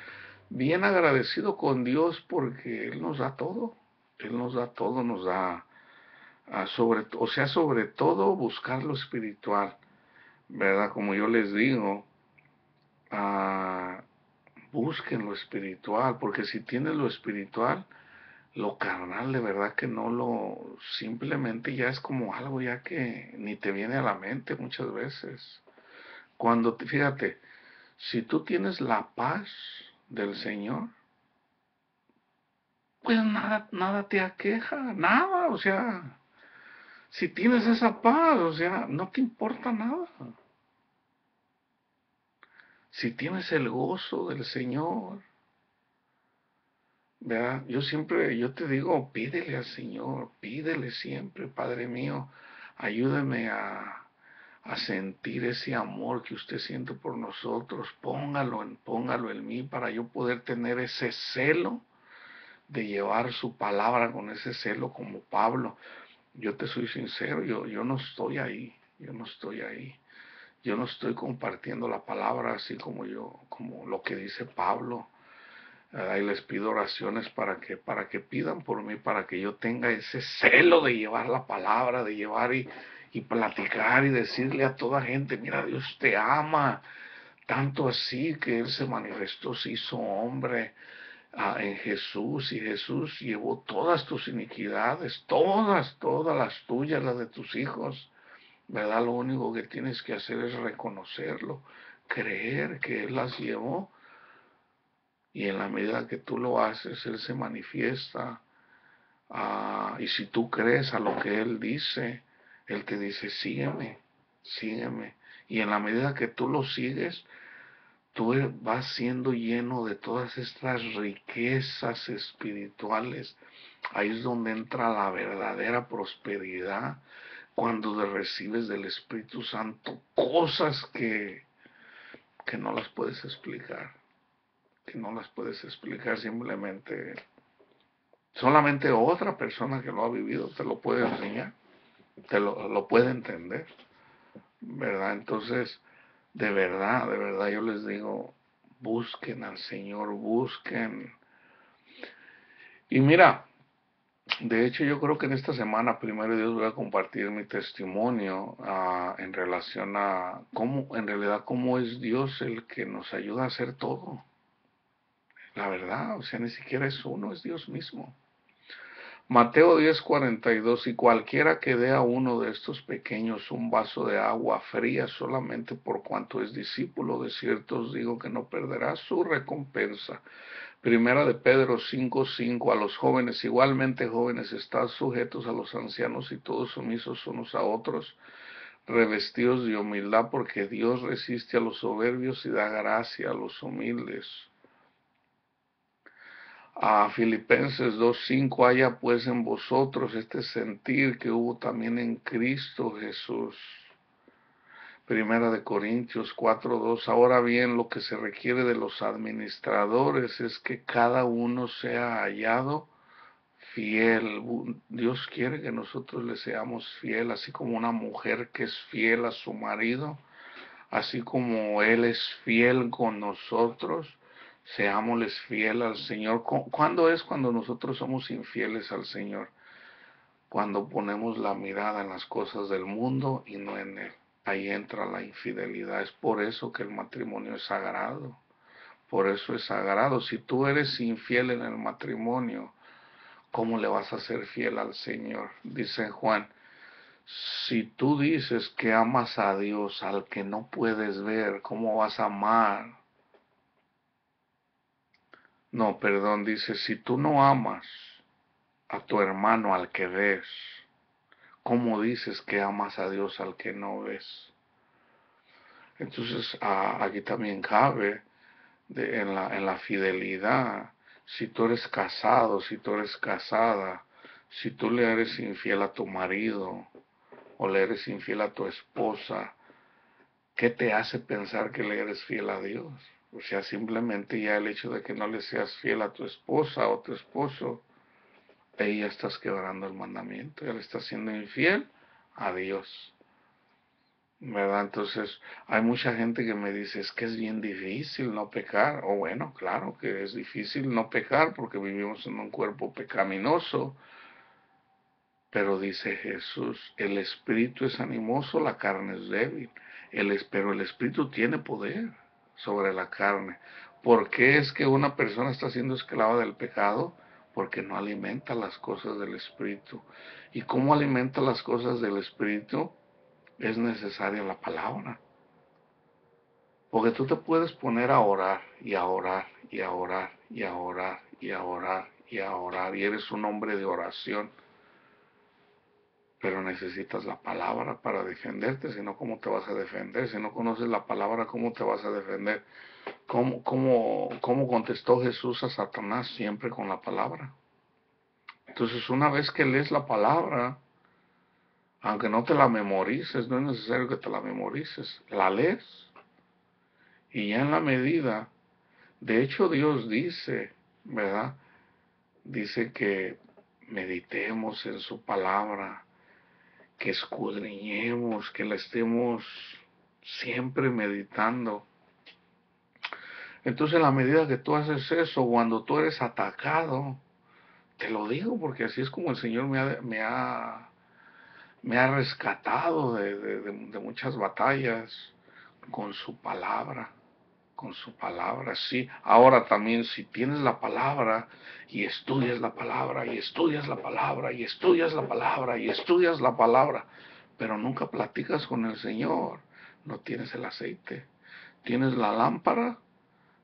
S1: bien agradecido con Dios porque Él nos da todo, Él nos da todo, nos da, sobre todo buscar lo espiritual, ¿verdad? Como yo les digo, ah, busquen lo espiritual, porque si tienes lo espiritual, lo carnal de verdad que simplemente ya es como algo ya que ni te viene a la mente muchas veces. Fíjate, si tú tienes la paz del Señor, pues nada te aqueja, nada, o sea, si tienes esa paz, o sea, no te importa nada. si tienes el gozo del Señor, ¿verdad? Yo te digo, pídele al Señor, pídele siempre, Padre mío, ayúdame a sentir ese amor que usted siente por nosotros, póngalo en mí para yo poder tener ese celo de llevar su palabra con ese celo como Pablo. Yo te soy sincero, yo no estoy ahí, yo no estoy ahí. Yo no estoy compartiendo la palabra así como lo que dice Pablo. Y les pido oraciones para que pidan por mí, para que yo tenga ese celo de llevar la palabra, de llevar y platicar y decirle a toda gente, mira, Dios te ama, tanto así que Él se manifestó, se hizo hombre en Jesús, y Jesús llevó todas tus iniquidades, todas las tuyas, las de tus hijos, ¿verdad? Lo único que tienes que hacer es reconocerlo, creer que Él las llevó, y en la medida que tú lo haces, Él se manifiesta. Y si tú crees a lo que Él dice, Él te dice, sígueme, sígueme. Y en la medida que tú lo sigues, tú vas siendo lleno de todas estas riquezas espirituales. Ahí es donde entra la verdadera prosperidad, cuando recibes del Espíritu Santo cosas que no las puedes explicar, que no las puedes explicar, simplemente solamente otra persona que lo ha vivido te lo puede enseñar, lo puede entender, ¿verdad? Entonces, de verdad yo les digo, busquen al Señor, busquen. Y mira, de hecho yo creo que en esta semana, primero Dios, voy a compartir mi testimonio en relación a cómo, en realidad, cómo es Dios el que nos ayuda a hacer todo. La verdad, o sea, ni siquiera es uno, es Dios mismo. Mateo 10:42, y cualquiera que dé a uno de estos pequeños un vaso de agua fría solamente por cuanto es discípulo, de cierto os digo que no perderá su recompensa. Primera de Pedro 5:5, a los jóvenes, igualmente jóvenes, estad sujetos a los ancianos y todos sumisos unos a otros, revestidos de humildad, porque Dios resiste a los soberbios y da gracia a los humildes. A Filipenses 2:5, haya pues en vosotros este sentir que hubo también en Cristo Jesús. Primera de Corintios 4:2, ahora bien, lo que se requiere de los administradores es que cada uno sea hallado fiel. Dios quiere que nosotros le seamos fiel, así como una mujer que es fiel a su marido, así como Él es fiel con nosotros. Seámosles fiel al Señor. ¿Cuándo es cuando nosotros somos infieles al Señor? Cuando ponemos la mirada en las cosas del mundo y no en Él. Ahí entra la infidelidad. Es por eso que el matrimonio es sagrado. Por eso es sagrado. Si tú eres infiel en el matrimonio, ¿cómo le vas a ser fiel al Señor? Dice Juan, si tú dices que amas a Dios al que no puedes ver, ¿cómo vas a amar? No, perdón, dice, si tú no amas a tu hermano al que ves, ¿cómo dices que amas a Dios al que no ves? Entonces, aquí también cabe en la fidelidad. Si tú eres casado, si tú eres casada, si tú le eres infiel a tu marido o le eres infiel a tu esposa, ¿qué te hace pensar que le eres fiel a Dios? O sea, simplemente ya el hecho de que no le seas fiel a tu esposa o tu esposo, ahí ya estás quebrando el mandamiento, ya le estás siendo infiel a Dios, ¿verdad? Entonces, hay mucha gente que me dice, es que es bien difícil no pecar. O bueno, claro que es difícil no pecar porque vivimos en un cuerpo pecaminoso, pero dice Jesús, el espíritu es animoso, la carne es débil. Pero el espíritu tiene poder sobre la carne. ¿Por qué es que una persona está siendo esclava del pecado? Porque no alimenta las cosas del espíritu. ¿Y cómo alimenta las cosas del espíritu? Es necesaria la palabra. Porque tú te puedes poner a orar y a orar y a orar y a orar y a orar y a orar y eres un hombre de oración. pero necesitas la palabra para defenderte. Si no, ¿cómo te vas a defender? Si no conoces la palabra, ¿cómo te vas a defender? ¿Cómo contestó Jesús a Satanás? Siempre con la palabra. Entonces, una vez que lees la palabra, aunque no te la memorices, no es necesario que te la memorices, la lees y ya en la medida, de hecho Dios dice, ¿verdad? Dice que meditemos en su palabra, que escudriñemos, que la estemos siempre meditando. Entonces, en la medida que tú haces eso, cuando tú eres atacado, te lo digo porque así es como el Señor me ha rescatado de muchas batallas con su palabra, con su palabra, sí. Ahora también si tienes la palabra y estudias la palabra y estudias la palabra y estudias la palabra y estudias la palabra, pero nunca platicas con el Señor, no tienes el aceite. Tienes la lámpara,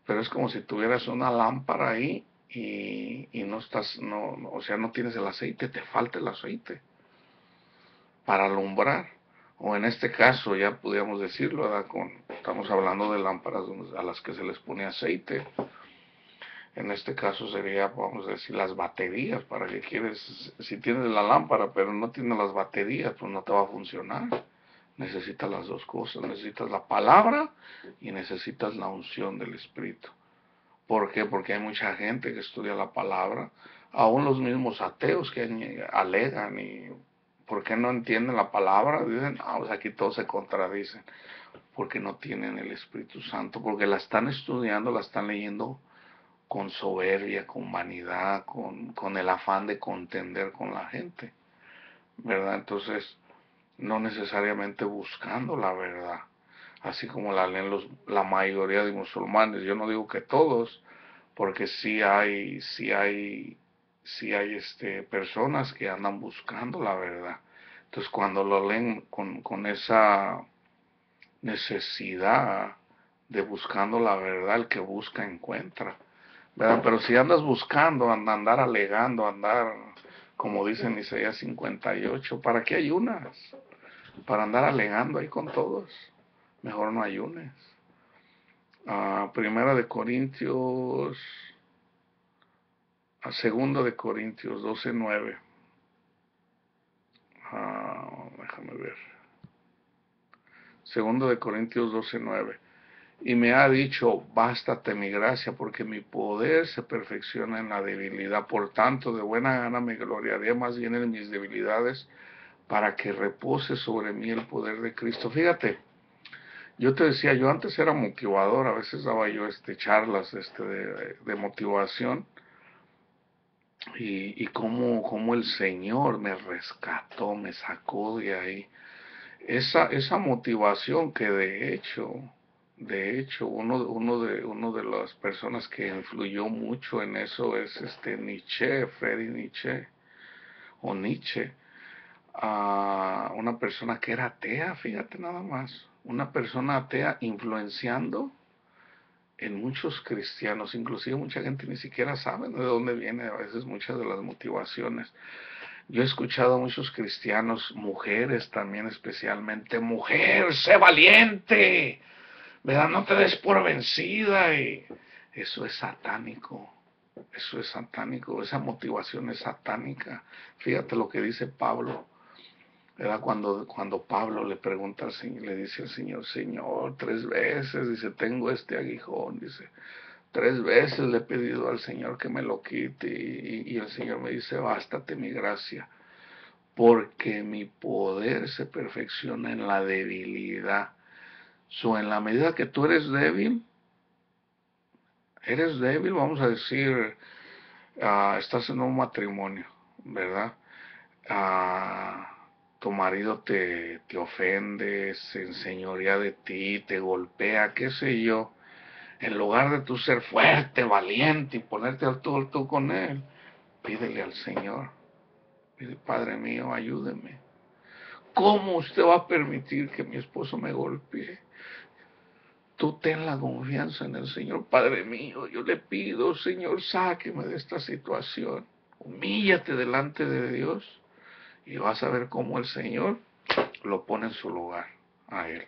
S1: pero es como si tuvieras una lámpara ahí y no estás, o sea, no tienes el aceite, te falta el aceite para alumbrar. O en este caso, ya podríamos decirlo, ¿verdad? Estamos hablando de lámparas a las que se les pone aceite. En este caso sería, vamos a decir, las baterías. ¿Para qué quieres? Si tienes la lámpara, pero no tienes las baterías, pues no te va a funcionar. Necesitas las dos cosas. Necesitas la palabra y necesitas la unción del Espíritu. ¿Por qué? Porque hay mucha gente que estudia la palabra, aún los mismos ateos que alegan y ¿por qué no entienden la palabra? Dicen, pues aquí todos se contradicen, porque no tienen el Espíritu Santo, porque la están estudiando, la están leyendo con soberbia, con vanidad, con el afán de contender con la gente, ¿verdad? Entonces, no necesariamente buscando la verdad, así como la leen la mayoría de musulmanes. Yo no digo que todos, porque sí hay personas que andan buscando la verdad. Entonces cuando lo leen con esa necesidad de buscando la verdad, el que busca encuentra, ¿verdad? Pero si andas buscando, andar alegando, andar, como dice en Isaías 58, ¿para qué ayunas? Para andar alegando ahí con todos. Mejor no ayunes. Primera de Corintios, segundo de Corintios 12:9. Déjame ver. Segundo de Corintios 12:9. Y me ha dicho, bástate mi gracia, porque mi poder se perfecciona en la debilidad. Por tanto, de buena gana me gloriaré más bien en mis debilidades, para que repose sobre mí el poder de Cristo. Fíjate, yo te decía, yo antes era motivador, a veces daba yo charlas de motivación, y cómo el Señor me rescató, me sacó de ahí. Esa motivación que de hecho, uno de las personas que influyó mucho en eso es Nietzsche, Friedrich Nietzsche, o Nietzsche, una persona que era atea, fíjate nada más, una persona atea influenciando en muchos cristianos, inclusive mucha gente ni siquiera sabe de dónde vienen a veces muchas de las motivaciones. Yo he escuchado a muchos cristianos, mujeres también especialmente, mujer, sé valiente, ¿verdad? No te des por vencida. Y eso es satánico, eso es satánico, esa motivación es satánica. Fíjate lo que dice Pablo, ¿verdad? Cuando Pablo le pregunta al Señor, le dice al Señor, Señor, 3 veces, dice, tengo este aguijón, dice, 3 veces le he pedido al Señor que me lo quite y el Señor me dice, bástate mi gracia, porque mi poder se perfecciona en la debilidad. En la medida que tú eres débil, vamos a decir, estás en un matrimonio, ¿verdad? Tu marido te ofende, se enseñorea de ti, te golpea, qué sé yo. En lugar de tú ser fuerte, valiente y ponerte al tú con él, pídele al Señor. Pide, Padre mío, ayúdeme. ¿Cómo usted va a permitir que mi esposo me golpee? Tú ten la confianza en el Señor. Padre mío, yo le pido, Señor, sáqueme de esta situación. Humíllate delante de Dios y vas a ver cómo el Señor lo pone en su lugar a él,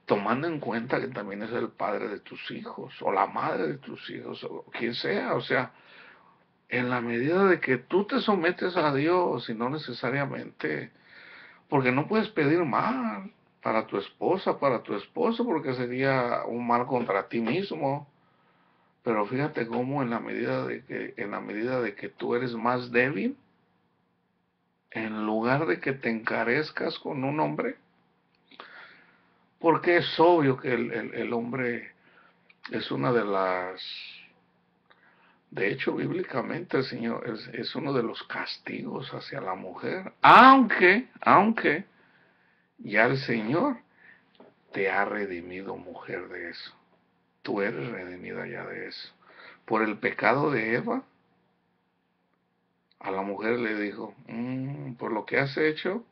S1: tomando en cuenta que también es el padre de tus hijos, o la madre de tus hijos, o quien sea. O sea, en la medida de que tú te sometes a Dios y no necesariamente, porque no puedes pedir mal para tu esposa, para tu esposo, porque sería un mal contra ti mismo. Pero fíjate cómo en la medida de que tú eres más débil, en lugar de que te encarezcas con un hombre, porque es obvio que el hombre es una de las, de hecho bíblicamente el Señor es uno de los castigos hacia la mujer, aunque ya el Señor te ha redimido, mujer, de eso. Tú eres redimida ya de eso. Por el pecado de Eva, a la mujer le dijo, por lo que has hecho,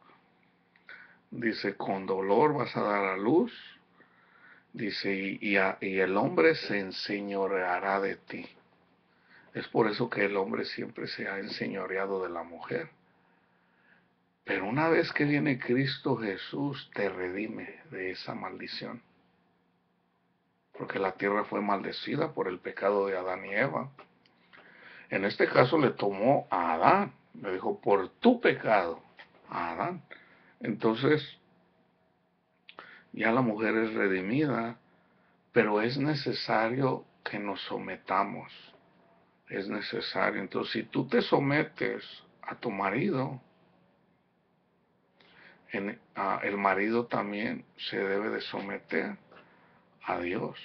S1: dice, con dolor vas a dar a luz, dice, y el hombre se enseñoreará de ti. Es por eso que el hombre siempre se ha enseñoreado de la mujer. Pero una vez que viene Cristo Jesús, te redime de esa maldición. Porque la tierra fue maldecida por el pecado de Adán y Eva. En este caso le tomó a Adán, le dijo, por tu pecado, a Adán. Entonces, ya la mujer es redimida, pero es necesario que nos sometamos. Es necesario. Entonces, si tú te sometes a tu marido, el marido también se debe de someter a Dios.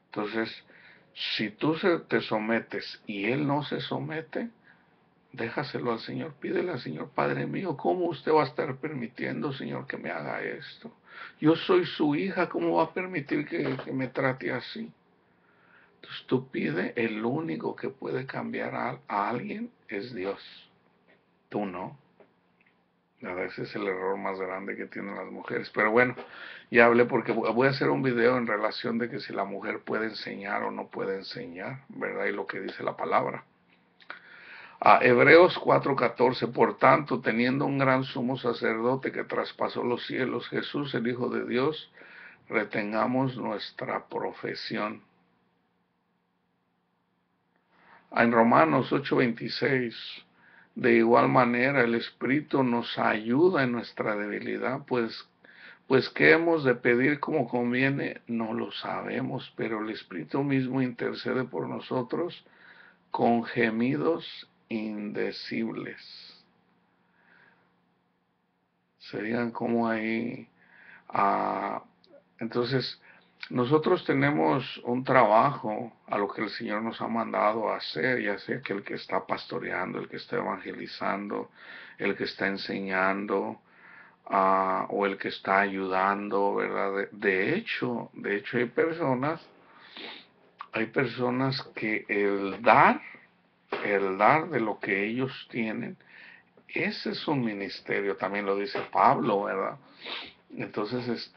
S1: Entonces, si tú te sometes y él no se somete, déjaselo al Señor, pídele al Señor, Padre mío, ¿cómo usted va a estar permitiendo, Señor, que me haga esto? Yo soy su hija, ¿cómo va a permitir que me trate así? Entonces tú pide, el único que puede cambiar a alguien es Dios, tú no. A veces es el error más grande que tienen las mujeres. Pero bueno, ya hablé porque voy a hacer un video en relación de que si la mujer puede enseñar o no puede enseñar, ¿verdad? Y lo que dice la palabra. Hebreos 4:14, por tanto, teniendo un gran sumo sacerdote que traspasó los cielos, Jesús, el Hijo de Dios, retengamos nuestra profesión. En Romanos 8:26, de igual manera el Espíritu nos ayuda en nuestra debilidad, pues qué hemos de pedir como conviene, no lo sabemos, pero el Espíritu mismo intercede por nosotros con gemidos indecibles. Serían como ahí. ah, entonces, nosotros tenemos un trabajo a lo que el Señor nos ha mandado a hacer, ya sea que el que está pastoreando, el que está evangelizando, el que está enseñando, o el que está ayudando, ¿verdad? De hecho hay personas que el dar de lo que ellos tienen, ese es un ministerio, también lo dice Pablo, ¿verdad? Entonces,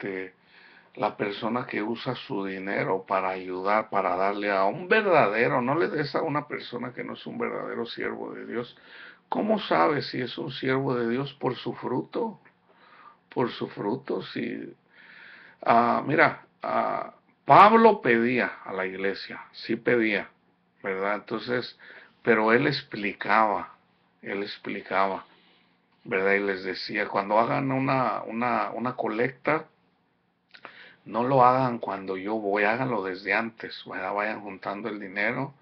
S1: la persona que usa su dinero para ayudar, para darle a un verdadero, no le des a una persona que no es un verdadero siervo de Dios. ¿Cómo sabes si es un siervo de Dios? Por su fruto, por su fruto. Si, mira, Pablo pedía a la iglesia, sí pedía, ¿verdad? Entonces, pero él explicaba, ¿verdad? Y les decía, cuando hagan una colecta, no lo hagan cuando yo voy, háganlo desde antes, ¿verdad? Vayan juntando el dinero.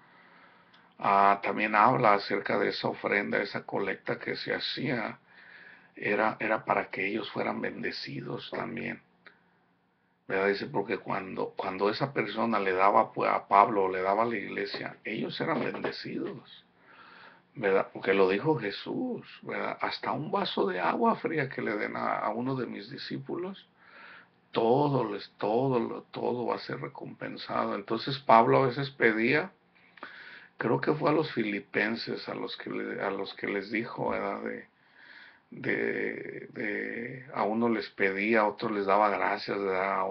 S1: También habla acerca de esa ofrenda, esa colecta que se hacía, era para que ellos fueran bendecidos también, ¿verdad? Dice, porque cuando esa persona le daba pues, a Pablo, le daba a la iglesia, ellos eran bendecidos, ¿verdad? Porque lo dijo Jesús, ¿verdad? Hasta un vaso de agua fría que le den a uno de mis discípulos, todo va a ser recompensado. Entonces Pablo a veces pedía, creo que fue a los filipenses a los que les dijo, ¿verdad? A uno les pedía, a otros les daba gracias, ¿verdad?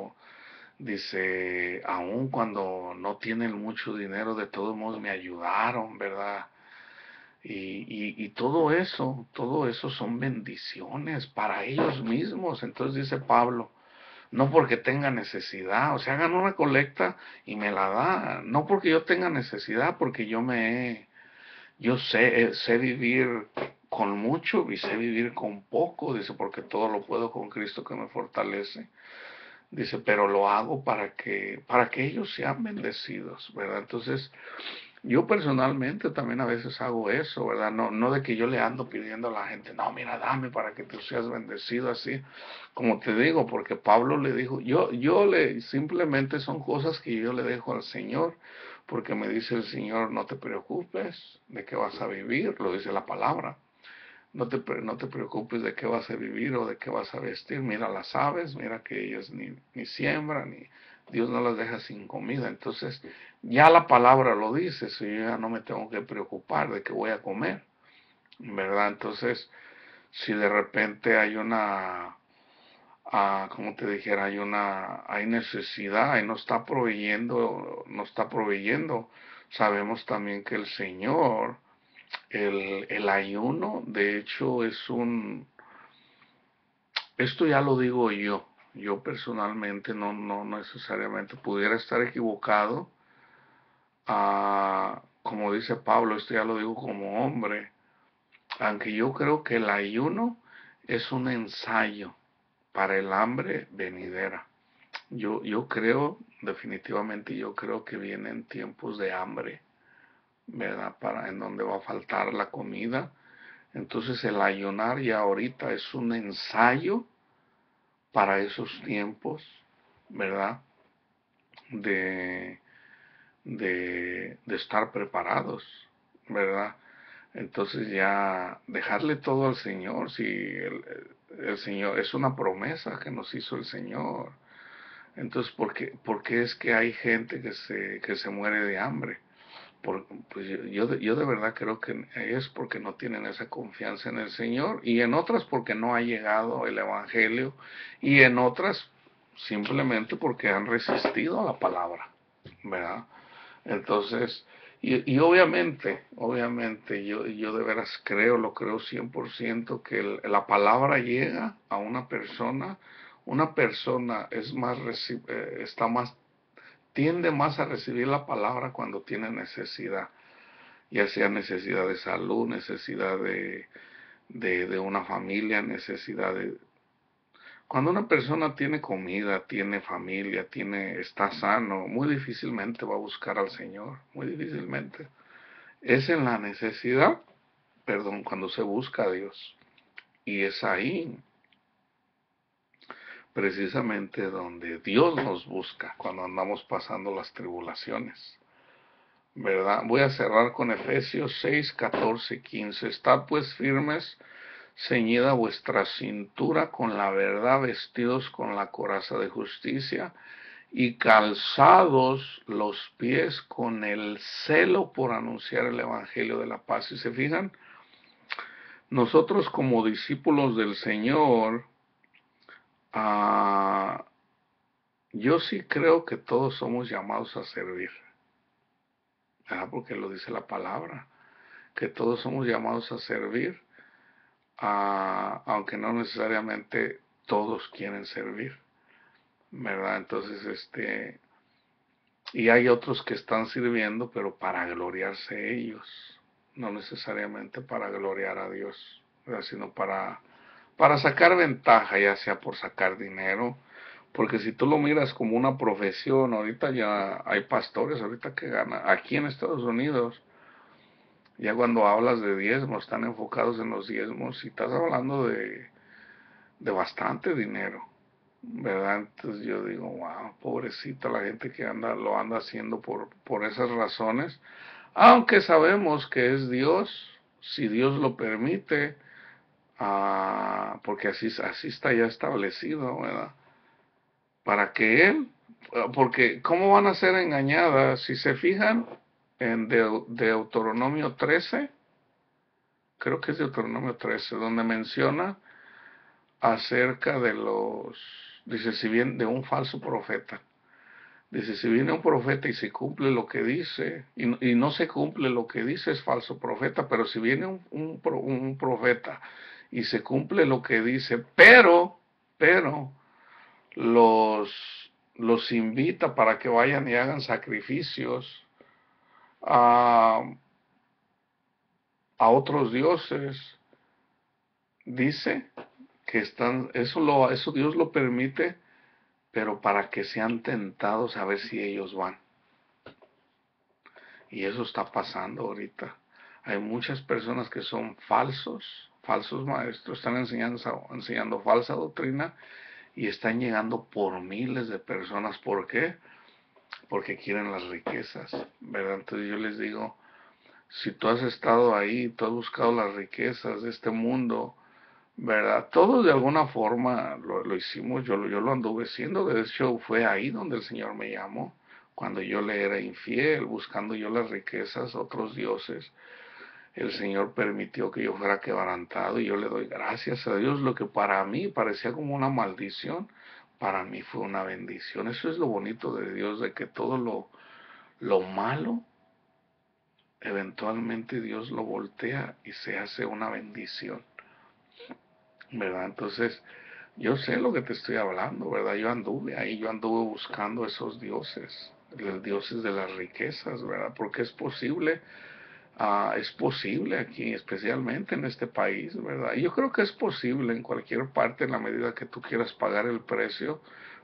S1: Dice, aun cuando no tienen mucho dinero, de todos modos me ayudaron, ¿verdad? Y todo eso son bendiciones para ellos mismos. Entonces dice Pablo, no porque tenga necesidad, o sea, hagan una colecta y me la da, no porque yo tenga necesidad, porque yo sé vivir con mucho y sé vivir con poco, dice, porque todo lo puedo con Cristo que me fortalece. Dice, pero lo hago para que ellos sean bendecidos, ¿verdad? Entonces, yo personalmente también a veces hago eso, ¿verdad? No de que yo le ando pidiendo a la gente, no, mira, dame para que tú seas bendecido así, como te digo, porque Pablo le dijo, simplemente son cosas que yo le dejo al Señor, porque me dice el Señor, no te preocupes de qué vas a vivir, lo dice la palabra. No te preocupes de qué vas a vivir o de qué vas a vestir. Mira las aves, mira que ellas ni siembran, ni Dios no las deja sin comida. Entonces, ya la palabra lo dice, si yo ya no me tengo que preocupar de qué voy a comer, ¿verdad? Entonces, si de repente hay como te dijera, hay necesidad y no está proveyendo, sabemos también que el Señor, el ayuno, de hecho, esto ya lo digo yo personalmente, no necesariamente pudiera estar equivocado, como dice Pablo, esto ya lo digo como hombre, aunque yo creo que el ayuno es un ensayo para el hambre venidera. Yo creo, definitivamente yo creo que vienen tiempos de hambre, ¿verdad? En donde va a faltar la comida. Entonces el ayunar ya ahorita es un ensayo para esos tiempos, ¿verdad? De, de estar preparados, ¿verdad? Entonces ya dejarle todo al Señor, si el Señor es una promesa que nos hizo el Señor. Entonces, por qué es que hay gente que se muere de hambre? Pues yo de verdad creo que es porque no tienen esa confianza en el Señor, y en otras porque no ha llegado el Evangelio, y en otras simplemente porque han resistido a la palabra, ¿verdad? Entonces, obviamente yo de veras lo creo 100% que la palabra llega a una persona está más tiende más a recibir la palabra cuando tiene necesidad, ya sea necesidad de salud, necesidad de una familia, necesidad de... Cuando una persona tiene comida, tiene familia, está sano, muy difícilmente va a buscar al Señor, muy difícilmente. Es en la necesidad, perdón, cuando se busca a Dios. Y es ahí precisamente donde Dios nos busca, cuando andamos pasando las tribulaciones. ¿Verdad? Voy a cerrar con Efesios 6, 14 y 15. Estad pues firmes, ceñida vuestra cintura con la verdad, vestidos con la coraza de justicia y calzados los pies con el celo por anunciar el Evangelio de la paz. Si se fijan, nosotros como discípulos del Señor, ah, yo sí creo que todos somos llamados a servir, ¿verdad? Porque lo dice la palabra, que todos somos llamados a servir, aunque no necesariamente todos quieren servir, ¿verdad? Entonces, y hay otros que están sirviendo, pero para gloriarse ellos, no necesariamente para gloriar a Dios, ¿verdad? Sino para sacar ventaja, ya sea por sacar dinero, porque si tú lo miras como una profesión, ahorita ya hay pastores ahorita que ganan, aquí en Estados Unidos, ya cuando hablas de diezmos, están enfocados en los diezmos y estás hablando de bastante dinero, ¿verdad? Entonces yo digo, wow, pobrecita la gente que lo anda haciendo por esas razones, aunque sabemos que es Dios, si Dios lo permite, porque así está ya establecido, ¿verdad? Para que Él, porque ¿cómo van a ser engañadas? Si se fijan en Deuteronomio 13, creo que es Deuteronomio 13, donde menciona acerca dice, si bien de un falso profeta, Dice, si viene un profeta y se cumple lo que dice, y no se cumple lo que dice, es falso profeta, pero si viene un profeta y se cumple lo que dice, pero los, los invita para que vayan y hagan sacrificios a, a otros dioses, dice que eso Dios lo permite, pero para que sean tentados a ver si ellos van. Y eso está pasando ahorita. Hay muchas personas que son falsos maestros, están enseñando falsa doctrina y están llegando por miles de personas. ¿Por qué? Porque quieren las riquezas, ¿verdad? Entonces yo les digo, si tú has estado ahí, tú has buscado las riquezas de este mundo, ¿verdad? Todos de alguna forma lo hicimos, yo lo anduve haciendo, de hecho fue ahí donde el Señor me llamó, cuando yo le era infiel, buscando yo las riquezas, otros dioses. El Señor permitió que yo fuera quebrantado y yo le doy gracias a Dios. Lo que para mí parecía como una maldición, para mí fue una bendición. Eso es lo bonito de Dios, de que todo lo malo, eventualmente Dios lo voltea y se hace una bendición, ¿verdad? Entonces, yo sé lo que te estoy hablando, ¿verdad? Yo anduve ahí, yo anduve buscando esos dioses, los dioses de las riquezas, ¿verdad? Porque es posible aquí, especialmente en este país, ¿verdad? Y yo creo que es posible en cualquier parte en la medida que tú quieras pagar el precio,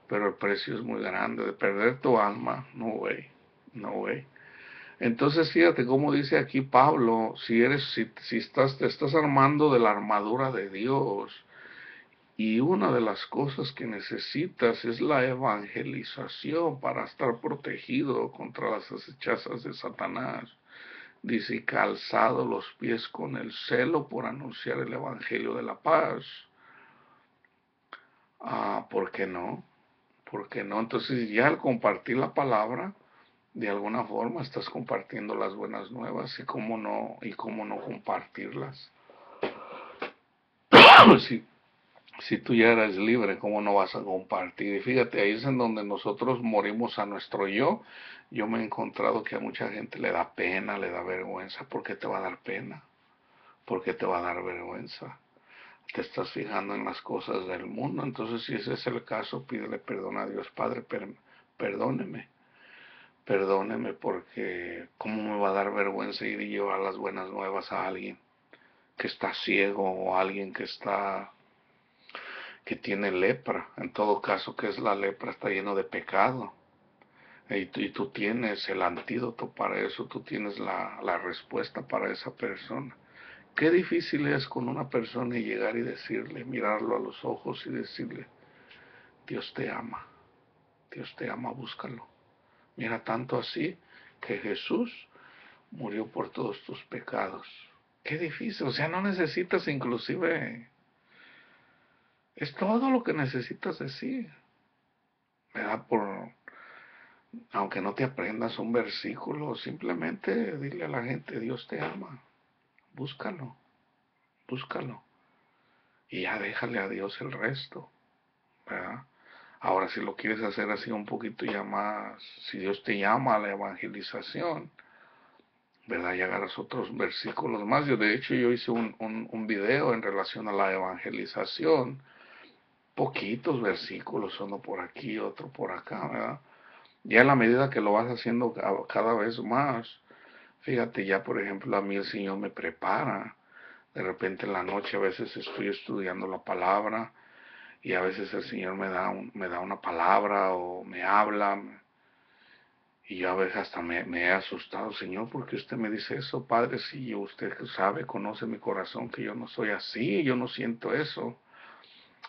S1: pero el precio es muy grande, de perder tu alma, no way, no way. Entonces fíjate cómo dice aquí Pablo, si te estás armando de la armadura de Dios, y una de las cosas que necesitas es la evangelización para estar protegido contra las acechazas de Satanás. Dice, calzado los pies con el celo por anunciar el evangelio de la paz. ¿Por qué no? ¿Por qué no? Entonces ya al compartir la palabra, de alguna forma estás compartiendo las buenas nuevas y cómo no compartirlas. si, si tú ya eres libre, ¿cómo no vas a compartir? Y fíjate, ahí es en donde nosotros morimos a nuestro yo. Yo me he encontrado que a mucha gente le da pena, le da vergüenza. ¿Por qué te va a dar pena? ¿Por qué te va a dar vergüenza? Te estás fijando en las cosas del mundo. Entonces, si ese es el caso, pídele perdón a Dios. Padre, perdóneme. Perdóneme porque ¿cómo me va a dar vergüenza ir y llevar las buenas nuevas a alguien que está ciego o a alguien que tiene lepra? En todo caso, ¿qué es la lepra? Está lleno de pecado. Y tú tienes el antídoto para eso, tú tienes la respuesta para esa persona. Qué difícil es con una persona y llegar y decirle, mirarlo a los ojos y decirle, Dios te ama, búscalo. Mira, tanto así que Jesús murió por todos tus pecados. Qué difícil, o sea, no necesitas inclusive, es todo lo que necesitas decir, ¿verdad? Aunque no te aprendas un versículo, simplemente dile a la gente, Dios te ama, búscalo, búscalo. Y ya déjale a Dios el resto, ¿verdad? Ahora, si lo quieres hacer así un poquito ya más, si Dios te llama a la evangelización, ¿verdad? Y agarras otros versículos más. De hecho, yo hice un video en relación a la evangelización. Poquitos versículos, uno por aquí, otro por acá, ¿verdad? Ya en la medida que lo vas haciendo cada vez más, fíjate, ya por ejemplo, a mí el Señor me prepara. De repente en la noche a veces estoy estudiando la palabra y a veces el Señor me da una palabra o me habla. Y yo a veces hasta me he asustado, Señor, ¿por qué usted me dice eso, Padre? Si usted sabe, conoce mi corazón, que yo no soy así, yo no siento eso.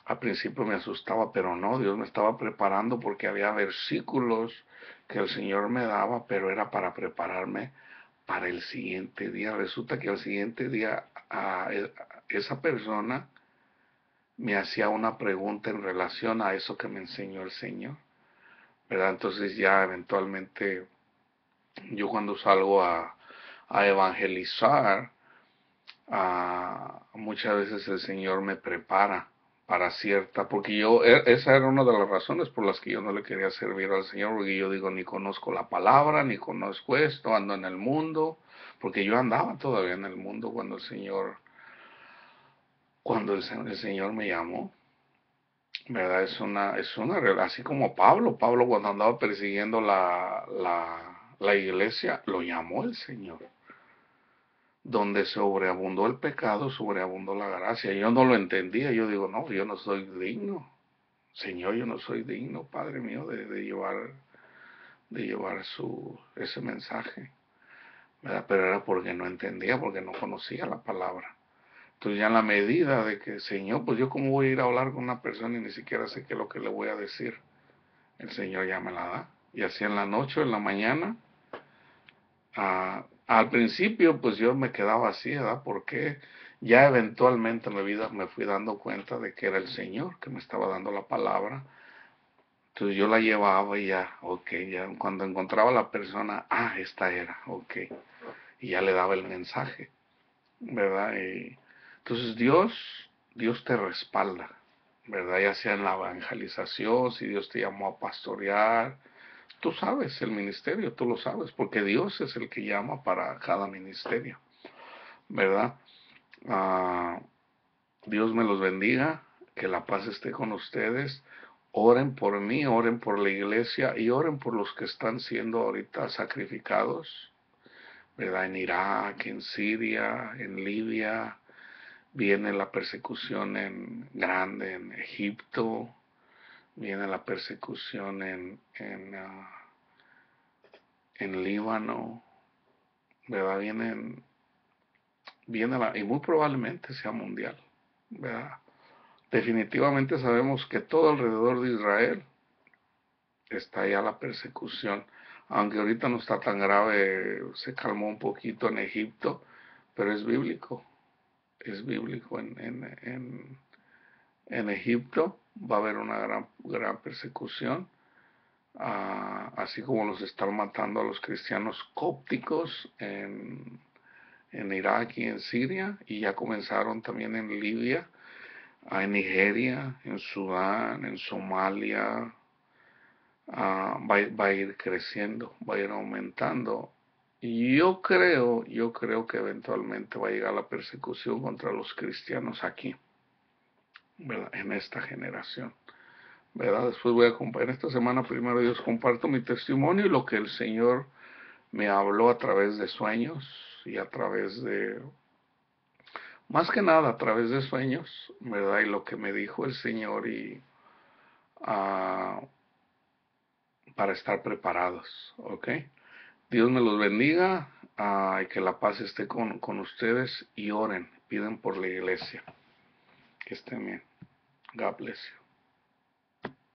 S1: Al principio me asustaba, pero no, Dios me estaba preparando porque había versículos que el Señor me daba, pero era para prepararme para el siguiente día. Resulta que al siguiente día esa persona me hacía una pregunta en relación a eso que me enseñó el Señor, ¿verdad? Entonces ya eventualmente yo cuando salgo a evangelizar, muchas veces el Señor me prepara para cierta, porque esa era una de las razones por las que yo no le quería servir al Señor, porque yo digo, ni conozco la palabra, ni conozco esto, ando en el mundo, porque yo andaba todavía en el mundo cuando el Señor me llamó, ¿verdad? Así como Pablo cuando andaba persiguiendo la iglesia, lo llamó el Señor. Donde sobreabundó el pecado, sobreabundó la gracia. Yo no lo entendía, yo digo, no, yo no soy digno. Señor, yo no soy digno, Padre mío, de llevar ese mensaje, ¿verdad? Pero era porque no entendía, porque no conocía la palabra. Entonces ya en la medida de que, Señor, pues yo cómo voy a ir a hablar con una persona y ni siquiera sé qué es lo que le voy a decir, el Señor ya me la da. Y así en la noche o en la mañana, al principio pues yo me quedaba así, ¿verdad? Porque ya eventualmente en mi vida me fui dando cuenta de que era el Señor que me estaba dando la palabra. Entonces yo la llevaba y ya, ok, ya cuando encontraba a la persona, esta era, ok, y ya le daba el mensaje, ¿verdad? Entonces Dios te respalda, ¿verdad? Ya sea en la evangelización, si Dios te llamó a pastorear, tú sabes el ministerio, tú lo sabes, porque Dios es el que llama para cada ministerio, ¿verdad? Ah, Dios me los bendiga, que la paz esté con ustedes. Oren por mí, oren por la iglesia y oren por los que están siendo ahorita sacrificados, ¿verdad? En Irak, en Siria, en Libia, viene la persecución grande en Egipto, viene la persecución en Líbano, ¿verdad? Y muy probablemente sea mundial, ¿verdad? Definitivamente sabemos que todo alrededor de Israel está ya la persecución, aunque ahorita no está tan grave, se calmó un poquito en Egipto, pero es bíblico en Egipto va a haber una gran persecución, así como los están matando a los cristianos cópticos en Irak y en Siria, y ya comenzaron también en Libia, en Nigeria, en Sudán, en Somalia, va a ir creciendo, va a ir aumentando. Y yo creo que eventualmente va a llegar la persecución contra los cristianos aquí, ¿verdad? En esta generación, ¿verdad? Después voy a compartir, esta semana primero Dios comparto mi testimonio y lo que el Señor me habló a través de sueños y a través más que nada a través de sueños, ¿verdad? Y lo que me dijo el Señor uh, para estar preparados, ¿ok? Dios me los bendiga, y que la paz esté con ustedes y oren, piden por la iglesia. Que estén bien. God bless you.